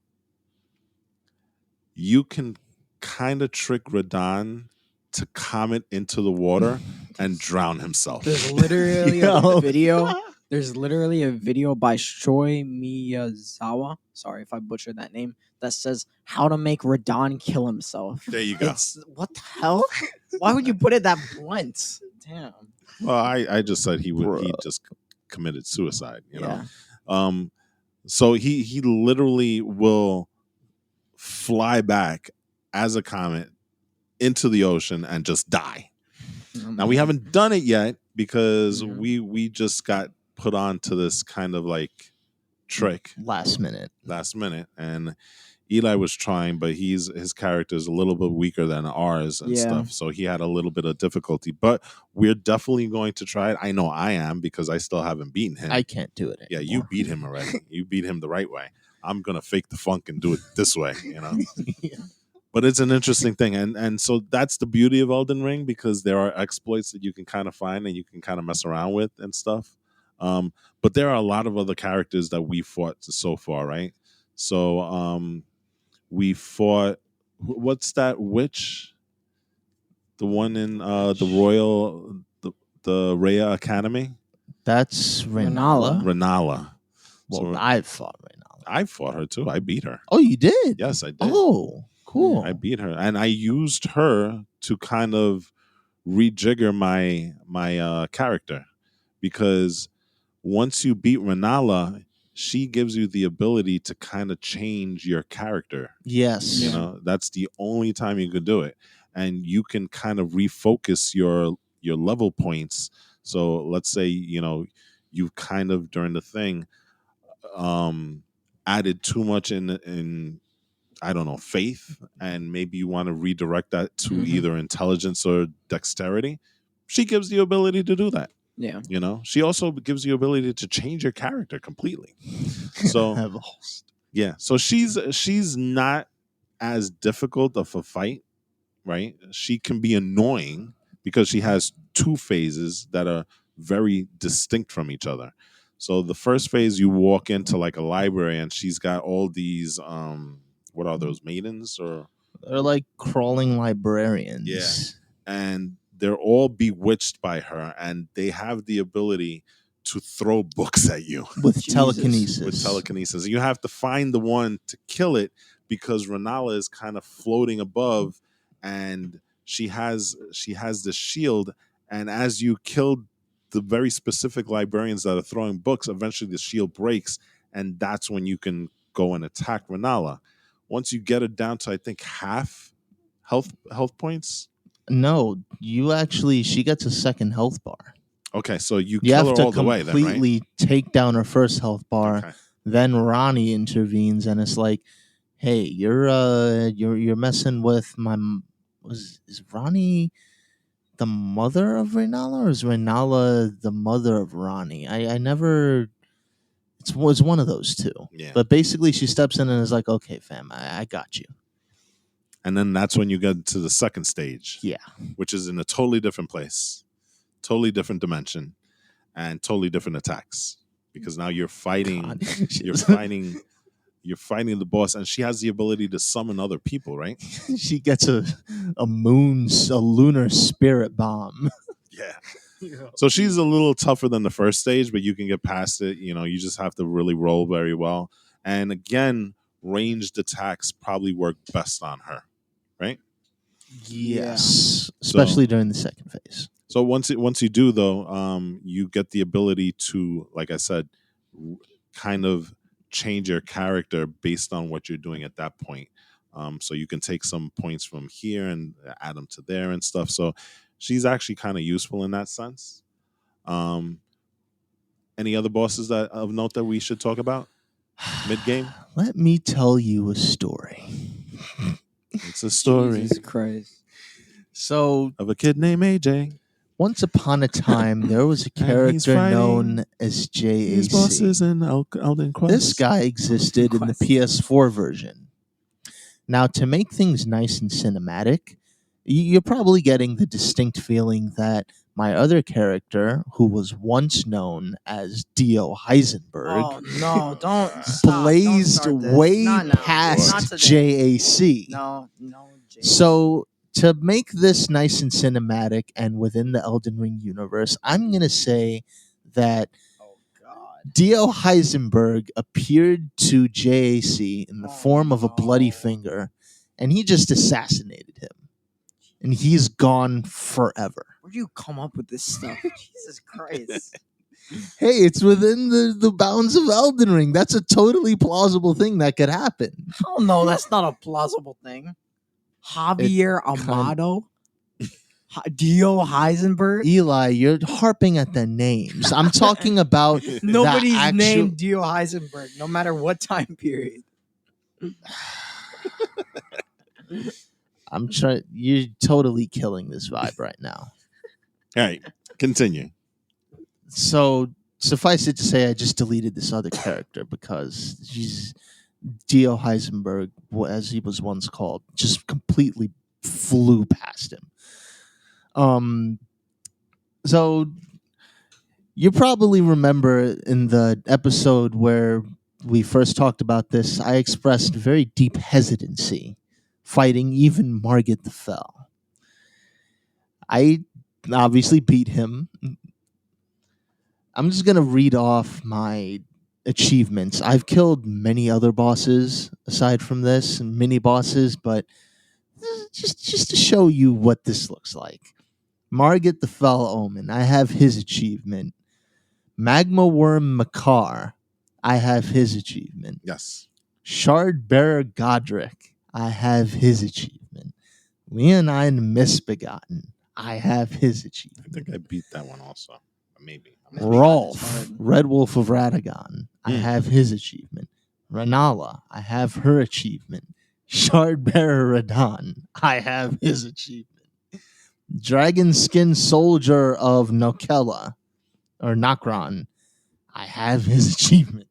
you can kind of trick Radon to comet into the water and drown himself. There's literally Yo. a video. There's literally a video by Shoei Miyazawa. Sorry if I butchered that name. That says how to make Radon kill himself. There you go. It's what the hell? Why would you put it that blunt? Damn. Well, I just said he Bruh. just committed suicide, you know. Yeah. So he literally will fly back as a comet into the ocean and just die. Now we haven't done it yet because Mhm. we just got put on to this kind of like trick Last minute. and Eli was trying, but his character is a little bit weaker than ours and Yeah. stuff, so he had a little bit of difficulty. But we're definitely going to try it. I know I am because I still haven't beaten him. I can't do it anymore. Yeah, you beat him already. You beat him the right way. I'm gonna fake the funk and do it this way, you know. Yeah. But it's an interesting thing, and so that's the beauty of Elden Ring, because there are exploits that you can kind of find and you can kind of mess around with and stuff. But there are a lot of other characters that we fought so far, right? So we fought. What's that witch? The one in the Royal, the Rhea Academy. That's Renala. Renala. Renala. Well, So I fought Renala. I fought her too. I beat her. Oh, you did? Yes, I did. Oh, cool. I beat her, and I used her to kind of rejigger my character, because once you beat Renala, she gives you the ability to kind of change your character. Yes. You know, that's the only time you could do it, and you can kind of refocus your level points. So let's say, you know, you kind of during the thing added too much in I don't know, faith, and maybe you want to redirect that to Mhm. either intelligence or dexterity. She gives you ability to do that. Yeah. You know, she also gives you ability to change your character completely. So Have a host. yeah, so she's not as difficult of a fight, right? She can be annoying because she has two phases that are very distinct from each other. So the first phase, you walk into like a library and she's got all these what are those, maidens or They're like crawling librarians. Yeah. And they're all bewitched by her, and they have the ability to throw books at you With Jesus. telekinesis. with telekinesis. You have to find the one to kill it, because Renala is kind of floating above, and she has this shield, and as you kill the very specific librarians that are throwing books, eventually the shield breaks, and that's when you can go and attack Renala. Once you get her down to, I think, half health points. No, you actually, she gets a second health bar. Okay, so you You kill have her to all the way then, right? completely take down her first health bar. Okay. Then Ronnie intervenes and it's like, "Hey, you're messing with my is Ronnie the mother of Renala, or is Renala the mother of Ronnie? I never. It's one of those two. Yeah. But basically, she steps in and is like, "Okay, fam, I got you." And then that's when you get to the second stage. Yeah. Which is in a totally different place, totally different dimension, and totally different attacks. Because now you're fighting God. you're fighting the boss, and she has the ability to summon other people, right? She gets a lunar spirit bomb. Yeah. So she's a little tougher than the first stage, but you can get past it. You know, you just have to really roll very well. And again, ranged attacks probably work best on her, right? Yes, especially during the second phase. So once you do though, you get the ability to, like I said, kind of change your character based on what you're doing at that point. So you can take some points from here and add them to there and stuff. So she's actually kind of useful in that sense. Any other bosses that of note that we should talk about mid game? Let me tell you a story. It's a story Jesus Christ. So of a kid named AJ. Once upon a time, there was a And he's character known fighting as these bosses JAC. in Elden Quest. This guy existed in the Quest. PS4 version. Now, to make things nice and cinematic, you're probably getting the distinct feeling that my other character, who was once known as Dio Heisenberg, Oh no! Don't stop. blazed Don't start this. way Not now. Not past today. JAC. No. JAC. So, to make this nice and cinematic and within the Elden Ring universe, I'm going to say that Oh God. Dio Heisenberg appeared to JAC in the form of a bloody no. finger, and he just assassinated him. And he's gone forever. Where do you come up with this stuff? Jesus Christ. Hey, it's within the bounds of Elden Ring. That's a totally plausible thing that could happen. Oh no, that's not a plausible thing. Javier Amado, Dio Heisenberg. Eli, you're harping at the names. I'm talking about Nobody's the actual... named Dio Heisenberg, no matter what time period. I'm trying. You're totally killing this vibe right now. All right, continue. So suffice it to say, I just deleted this other character because he's Dio Heisenberg, as he was once called, just completely flew past him. So you probably remember in the episode where we first talked about this, I expressed very deep hesitancy fighting even Margit the Fell. I obviously beat him. I'm just going to read off my achievements. I've killed many other bosses aside from this, mini bosses, but just to show you what this looks like. Margit the Fell Omen, I have his achievement. Magma Worm Makar, I have his achievement. Yes. Shard Bearer Godric, I have his achievement. Leonine Misbegotten, I have his I achievement. think I beat that one also. Maybe. Rolf, Red Wolf of Radagon, I have his achievement. Renala, I have her achievement. Shard Bearer Radon, I have his achievement. Dragon Skin Soldier of Nokella, or Nokron, I have his achievement.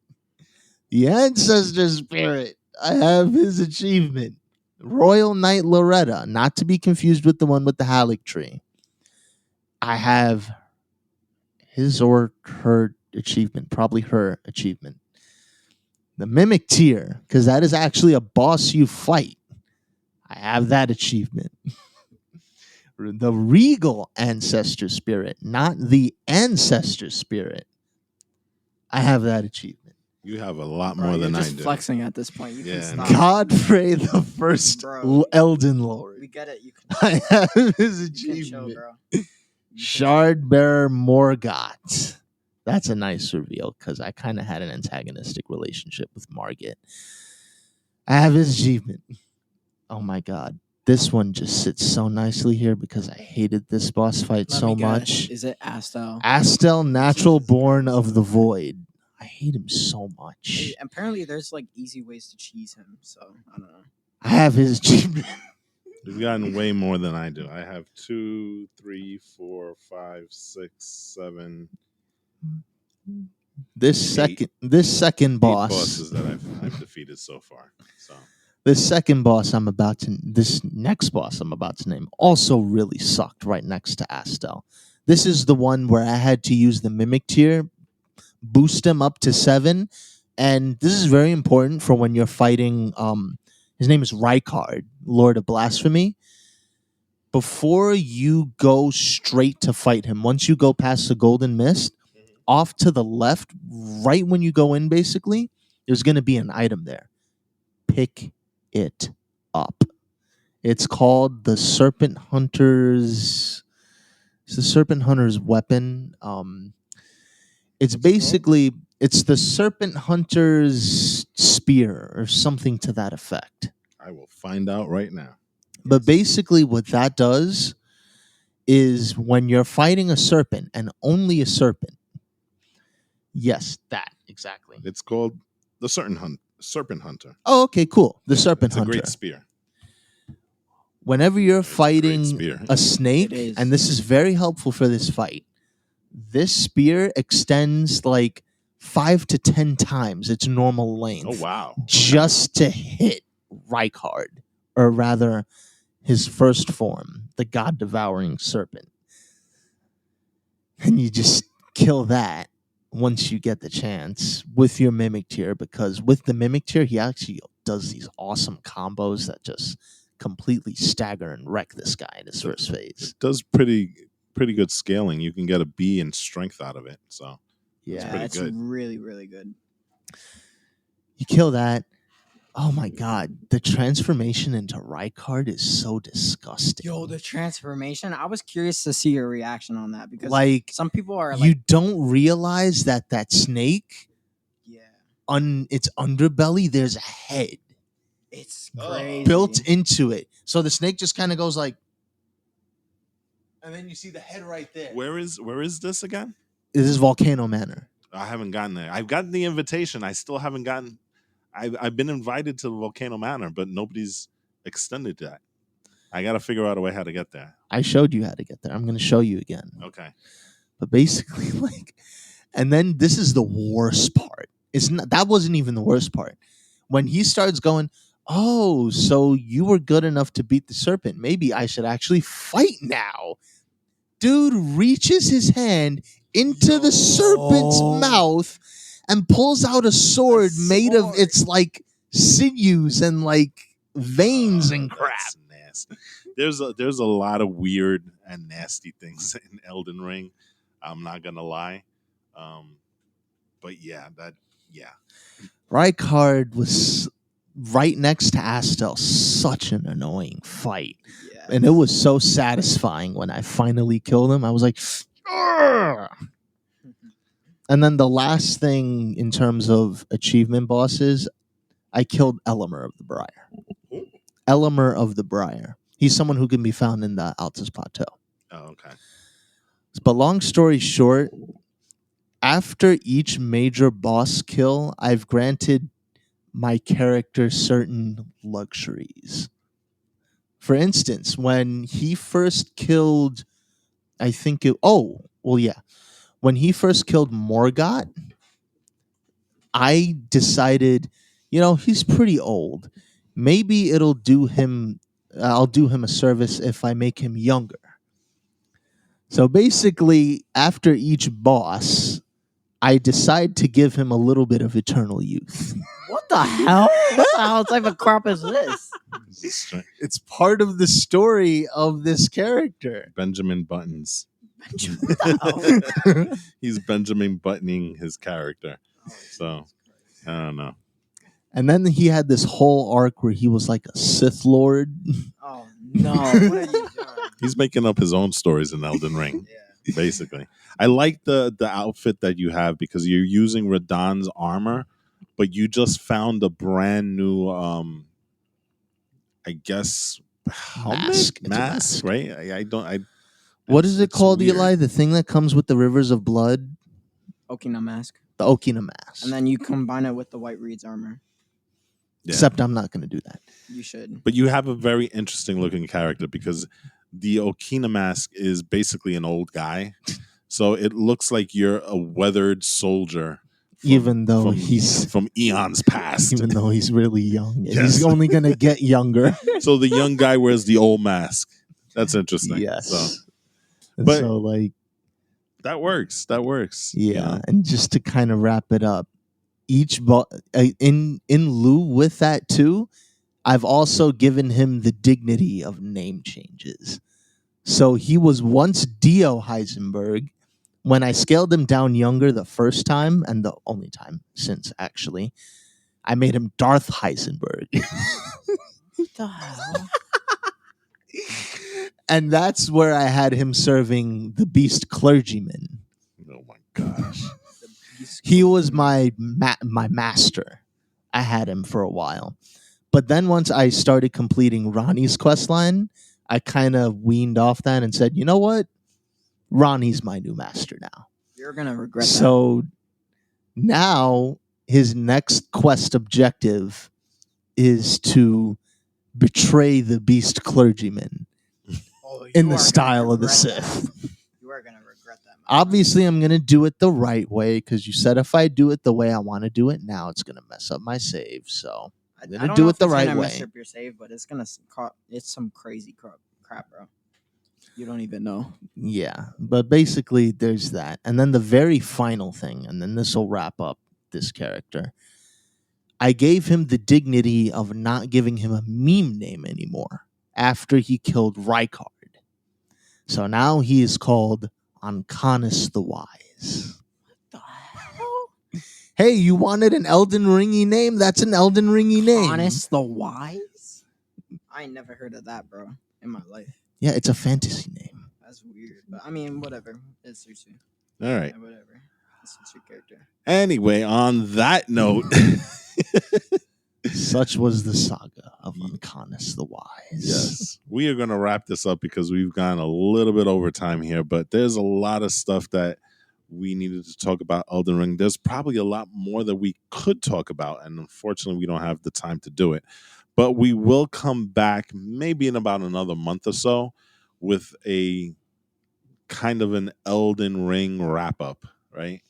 The Ancestor Spirit, I have his achievement. Royal Knight Loretta, not to be confused with the one with the Halleck tree, I have his or her achievement, probably her achievement. The Mimic Tier, because that is actually a boss you fight, I have that achievement. The Regal Ancestor Spirit, not the Ancestor Spirit, I have that achievement. You have a lot Bro, more you're than just I do. flexing at this point. You Yeah, can no. stop. Godfrey the First Bro. Elden Lord, We get it. You can. I have his You can chill, achievement. bro. Shard Bearer Morgott. That's a nice reveal because I kind of had an antagonistic relationship with Margit. I have his achievement. Oh my god. This one just sits so nicely here because I hated this boss fight Let so me guess. much. Is it Astel? Astel, Natural Jesus. Born of the Void. I hate him so much. Hey, apparently, there's like easy ways to cheese him. So I don't know. I have his achievement. You've gotten way more than I do. I have 2, 3, 4, 5, 6, 7, This second 8 boss. bosses that I've defeated so far. So This next boss I'm about to name also really sucked right next to Astel. This is the one where I had to use the Mimic Tier, boost him up to 7, and this is very important for when you're fighting, his name is Rykard, Lord of Blasphemy. Before you go straight to fight him, once you go past the Golden Mist, off to the left, right when you go in basically, there's going to be an item there. Pick it up. It's called the Serpent Hunter's. It's the Serpent Hunter's weapon. It's basically it's the Serpent Hunter's spear or something to that effect. I will find out right now. But basically, what that does is when you're fighting a serpent and only a serpent. Yes, that exactly. It's called the Serpent Hunter. Oh, okay, cool. The Yeah, Serpent it's Hunter. a great spear. Whenever you're It's a great fighting spear. a snake, It is. and this is very helpful for this fight, this spear extends like 5 to 10 times its normal length. Oh wow! Just to hit Rykard, or rather, his first form, the God-devouring serpent. And you just kill that once you get the chance with your Mimic Tier, because with the Mimic Tier, he actually does these awesome combos that just completely stagger and wreck this guy in his first phase. It does pretty good scaling. You can get a B in strength out of it. So Yeah, pretty it's good. really, really good. You kill that. Oh my god, the transformation into Rykard is so disgusting. Yo, the transformation. I was curious to see your reaction on that because like some people are you like, don't realize that snake, yeah, on its underbelly, there's a head it's Oh. crazy. built into it. So the snake just kind of goes like, and then you see the head right there. Where is this again? This is Volcano Manor. I haven't gotten there. I've gotten the invitation. I still haven't gotten. I've been invited to the Volcano Manor, but nobody's extended that. I got to figure out a way how to get there. I showed you how to get there. I'm going to show you again. Okay. But basically, like, and then this is the worst part. It's not, that wasn't even the worst part. When he starts going, oh, so you were good enough to beat the serpent. Maybe I should actually fight now. Dude reaches his hand into the serpent's mouth and pulls out a sword made of its like sinews and like veins and crap. That's nasty. There's a lot of weird and nasty things in Elden Ring. I'm not gonna lie, but yeah. Rykard was right next to Astel. Such an annoying fight. Yeah. And it was so satisfying when I finally killed him. I was like, "Argh!" And then the last thing in terms of achievement bosses, I killed Elimer of the Briar. Elimer of the Briar. He's someone who can be found in the Altus Plateau. Oh, okay. But long story short, after each major boss kill, I've granted my character certain luxuries. For instance, when he first killed, when he first killed Morgott, I decided, he's pretty old. Maybe I'll do him a service if I make him younger. So basically, after each boss, I decide to give him a little bit of eternal youth. What the hell? What the hell type of crap is this? It's part of the story of this character. Benjamin Buttons. What the hell? He's Benjamin buttoning his character. So I don't know. And then he had this whole arc where he was like a Sith Lord. Oh no! What are you doing? He's making up his own stories in Elden Ring. Yeah. Basically, I like the outfit that you have because you're using Radahn's armor, but you just found a brand new, I guess, Mask. It's a mask, mask. right? I don't. What is it it's called, weird. Eli? The thing that comes with the rivers of blood? Okina mask, The Okina mask. and then you combine it with the White Reed's armor. Yeah. Except I'm not going to do that. You should. But you have a very interesting looking character because the Okina mask is basically an old guy, so it looks like you're a weathered soldier. Even though he's from eons past. Even though he's really young. And Yes. He's only going to get younger. So the young guy wears the old mask. That's interesting. Yes. So But, that works. Yeah. And just to kind of wrap it up, in lieu with that too, I've also given him the dignity of name changes. So he was once Dio Heisenberg. When I scaled him down younger the first time, and the only time since actually, I made him Darth Heisenberg. What the hell? And that's where I had him serving the Beast Clergyman. Oh my gosh. He was my master. I had him for a while. But then once I started completing Ronnie's questline, I kind of weaned off that and said, you know what? Ronnie's my new master now. You're going to regret that. So now his next quest objective is to betray the beast clergyman in the style of the Sith. You are gonna regret that. Obviously, I'm going to do it the right way because you said if I do it the way I want to do it now, it's going to mess up my save. So I'm going to do it the right way. Mess up your save, but it's it's some crazy crap, bro. You don't even know. Yeah, but basically there's that. And then the very final thing, and then this will wrap up this character. I gave him the dignity of not giving him a meme name anymore after he killed Rykard. So now he is called Ancanis the Wise. What the hell? Hey, you wanted an Elden Ringy name? That's an Elden Ringy name. Ancanis the Wise? I ain't never heard of that, bro, in my life. Yeah, it's a fantasy name. That's weird. But I mean, whatever. It suits you. All right. Yeah, whatever. It suits your character. Anyway, on that note, such was the saga of Ancanis the Wise. Yes. We are going to wrap this up because we've gone a little bit over time here, but there's a lot of stuff that we needed to talk about Elden Ring. There's probably a lot more that we could talk about, and unfortunately, we don't have the time to do it. But we will come back maybe in about another month or so with a kind of an Elden Ring wrap up, right?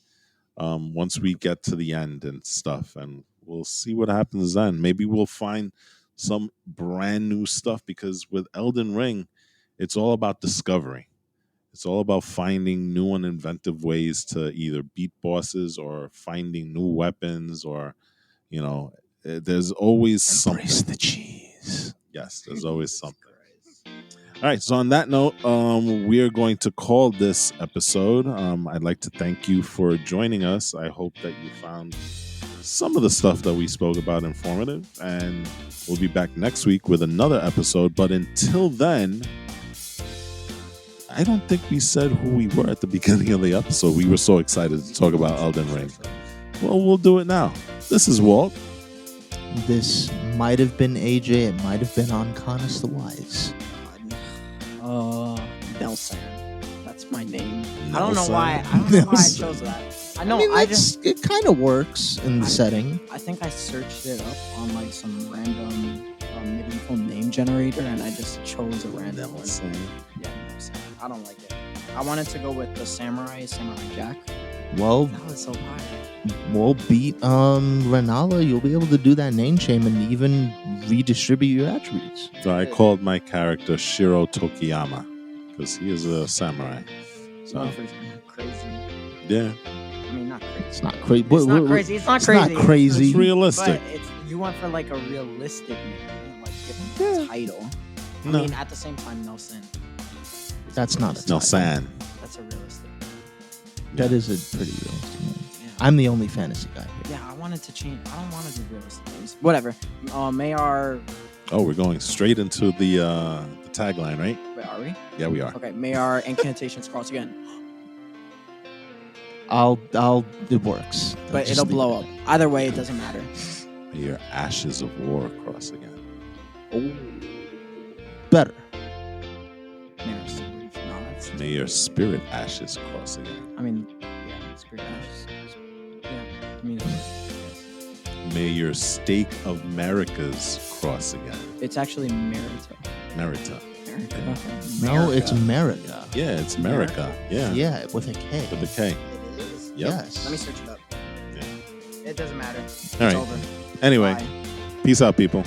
Once we get to the end and stuff, and we'll see what happens then. Maybe we'll find some brand new stuff because with Elden Ring, it's all about discovery. It's all about finding new and inventive ways to either beat bosses or finding new weapons or, you know, there's always Embrace something. the cheese. Yes, there's always something. All right, so on that note, we are going to call this episode. I'd like to thank you for joining us. I hope that you found some of the stuff that we spoke about informative, and we'll be back next week with another episode. But until then, I don't think we said who we were at the beginning of the episode. We were so excited to talk about Elden Ring. Well, we'll do it now. This is Walt. This might have been AJ. It might have been Ancanis the Wise. Nelson. That's my name. Nelson? I don't know why. I don't know why I chose that. I know. I just. It kind of works in the setting. I think I searched it up on like some random medieval name generator, and I just chose a random one. Yeah, Nelson. I don't like it. I wanted to go with the Samurai Jack. Well, that was so hard. We'll beat Renala. You'll be able to do that name chain and even redistribute your attributes. So I called my character Shiro Tokiyama because he is a samurai. So crazy. Yeah. I mean, not crazy. It's not crazy. It's not crazy. It's not crazy. Not crazy. It's realistic. But you went for like a realistic name, like give him a title. I mean, at the same time, Nelson. That's not a title. Nelson. That's a realistic name. That is a pretty realistic name. Yeah. I'm the only fantasy guy here. Yeah, I wanted to change. I don't want to do realistic names. Whatever. May our. Oh, we're going straight into the tagline, right? Wait, are we? Yeah, we are. Okay. May our incantations cross again. It works. But it'll blow up. Either way, it doesn't matter. May your ashes of war cross again. Oh, better. May your spirit ashes cross again. I mean, yeah, spirit ashes. Yeah, I mean, yes. May your stake of Americas cross again. It's actually Merita. Merita. No, it's America. Yeah, it's America. Yeah. Yeah, with a K. With a K. It is? Yep. Yes. Let me search it up. Yeah. It doesn't matter. All right. It's over. Anyway, Bye. peace out, people.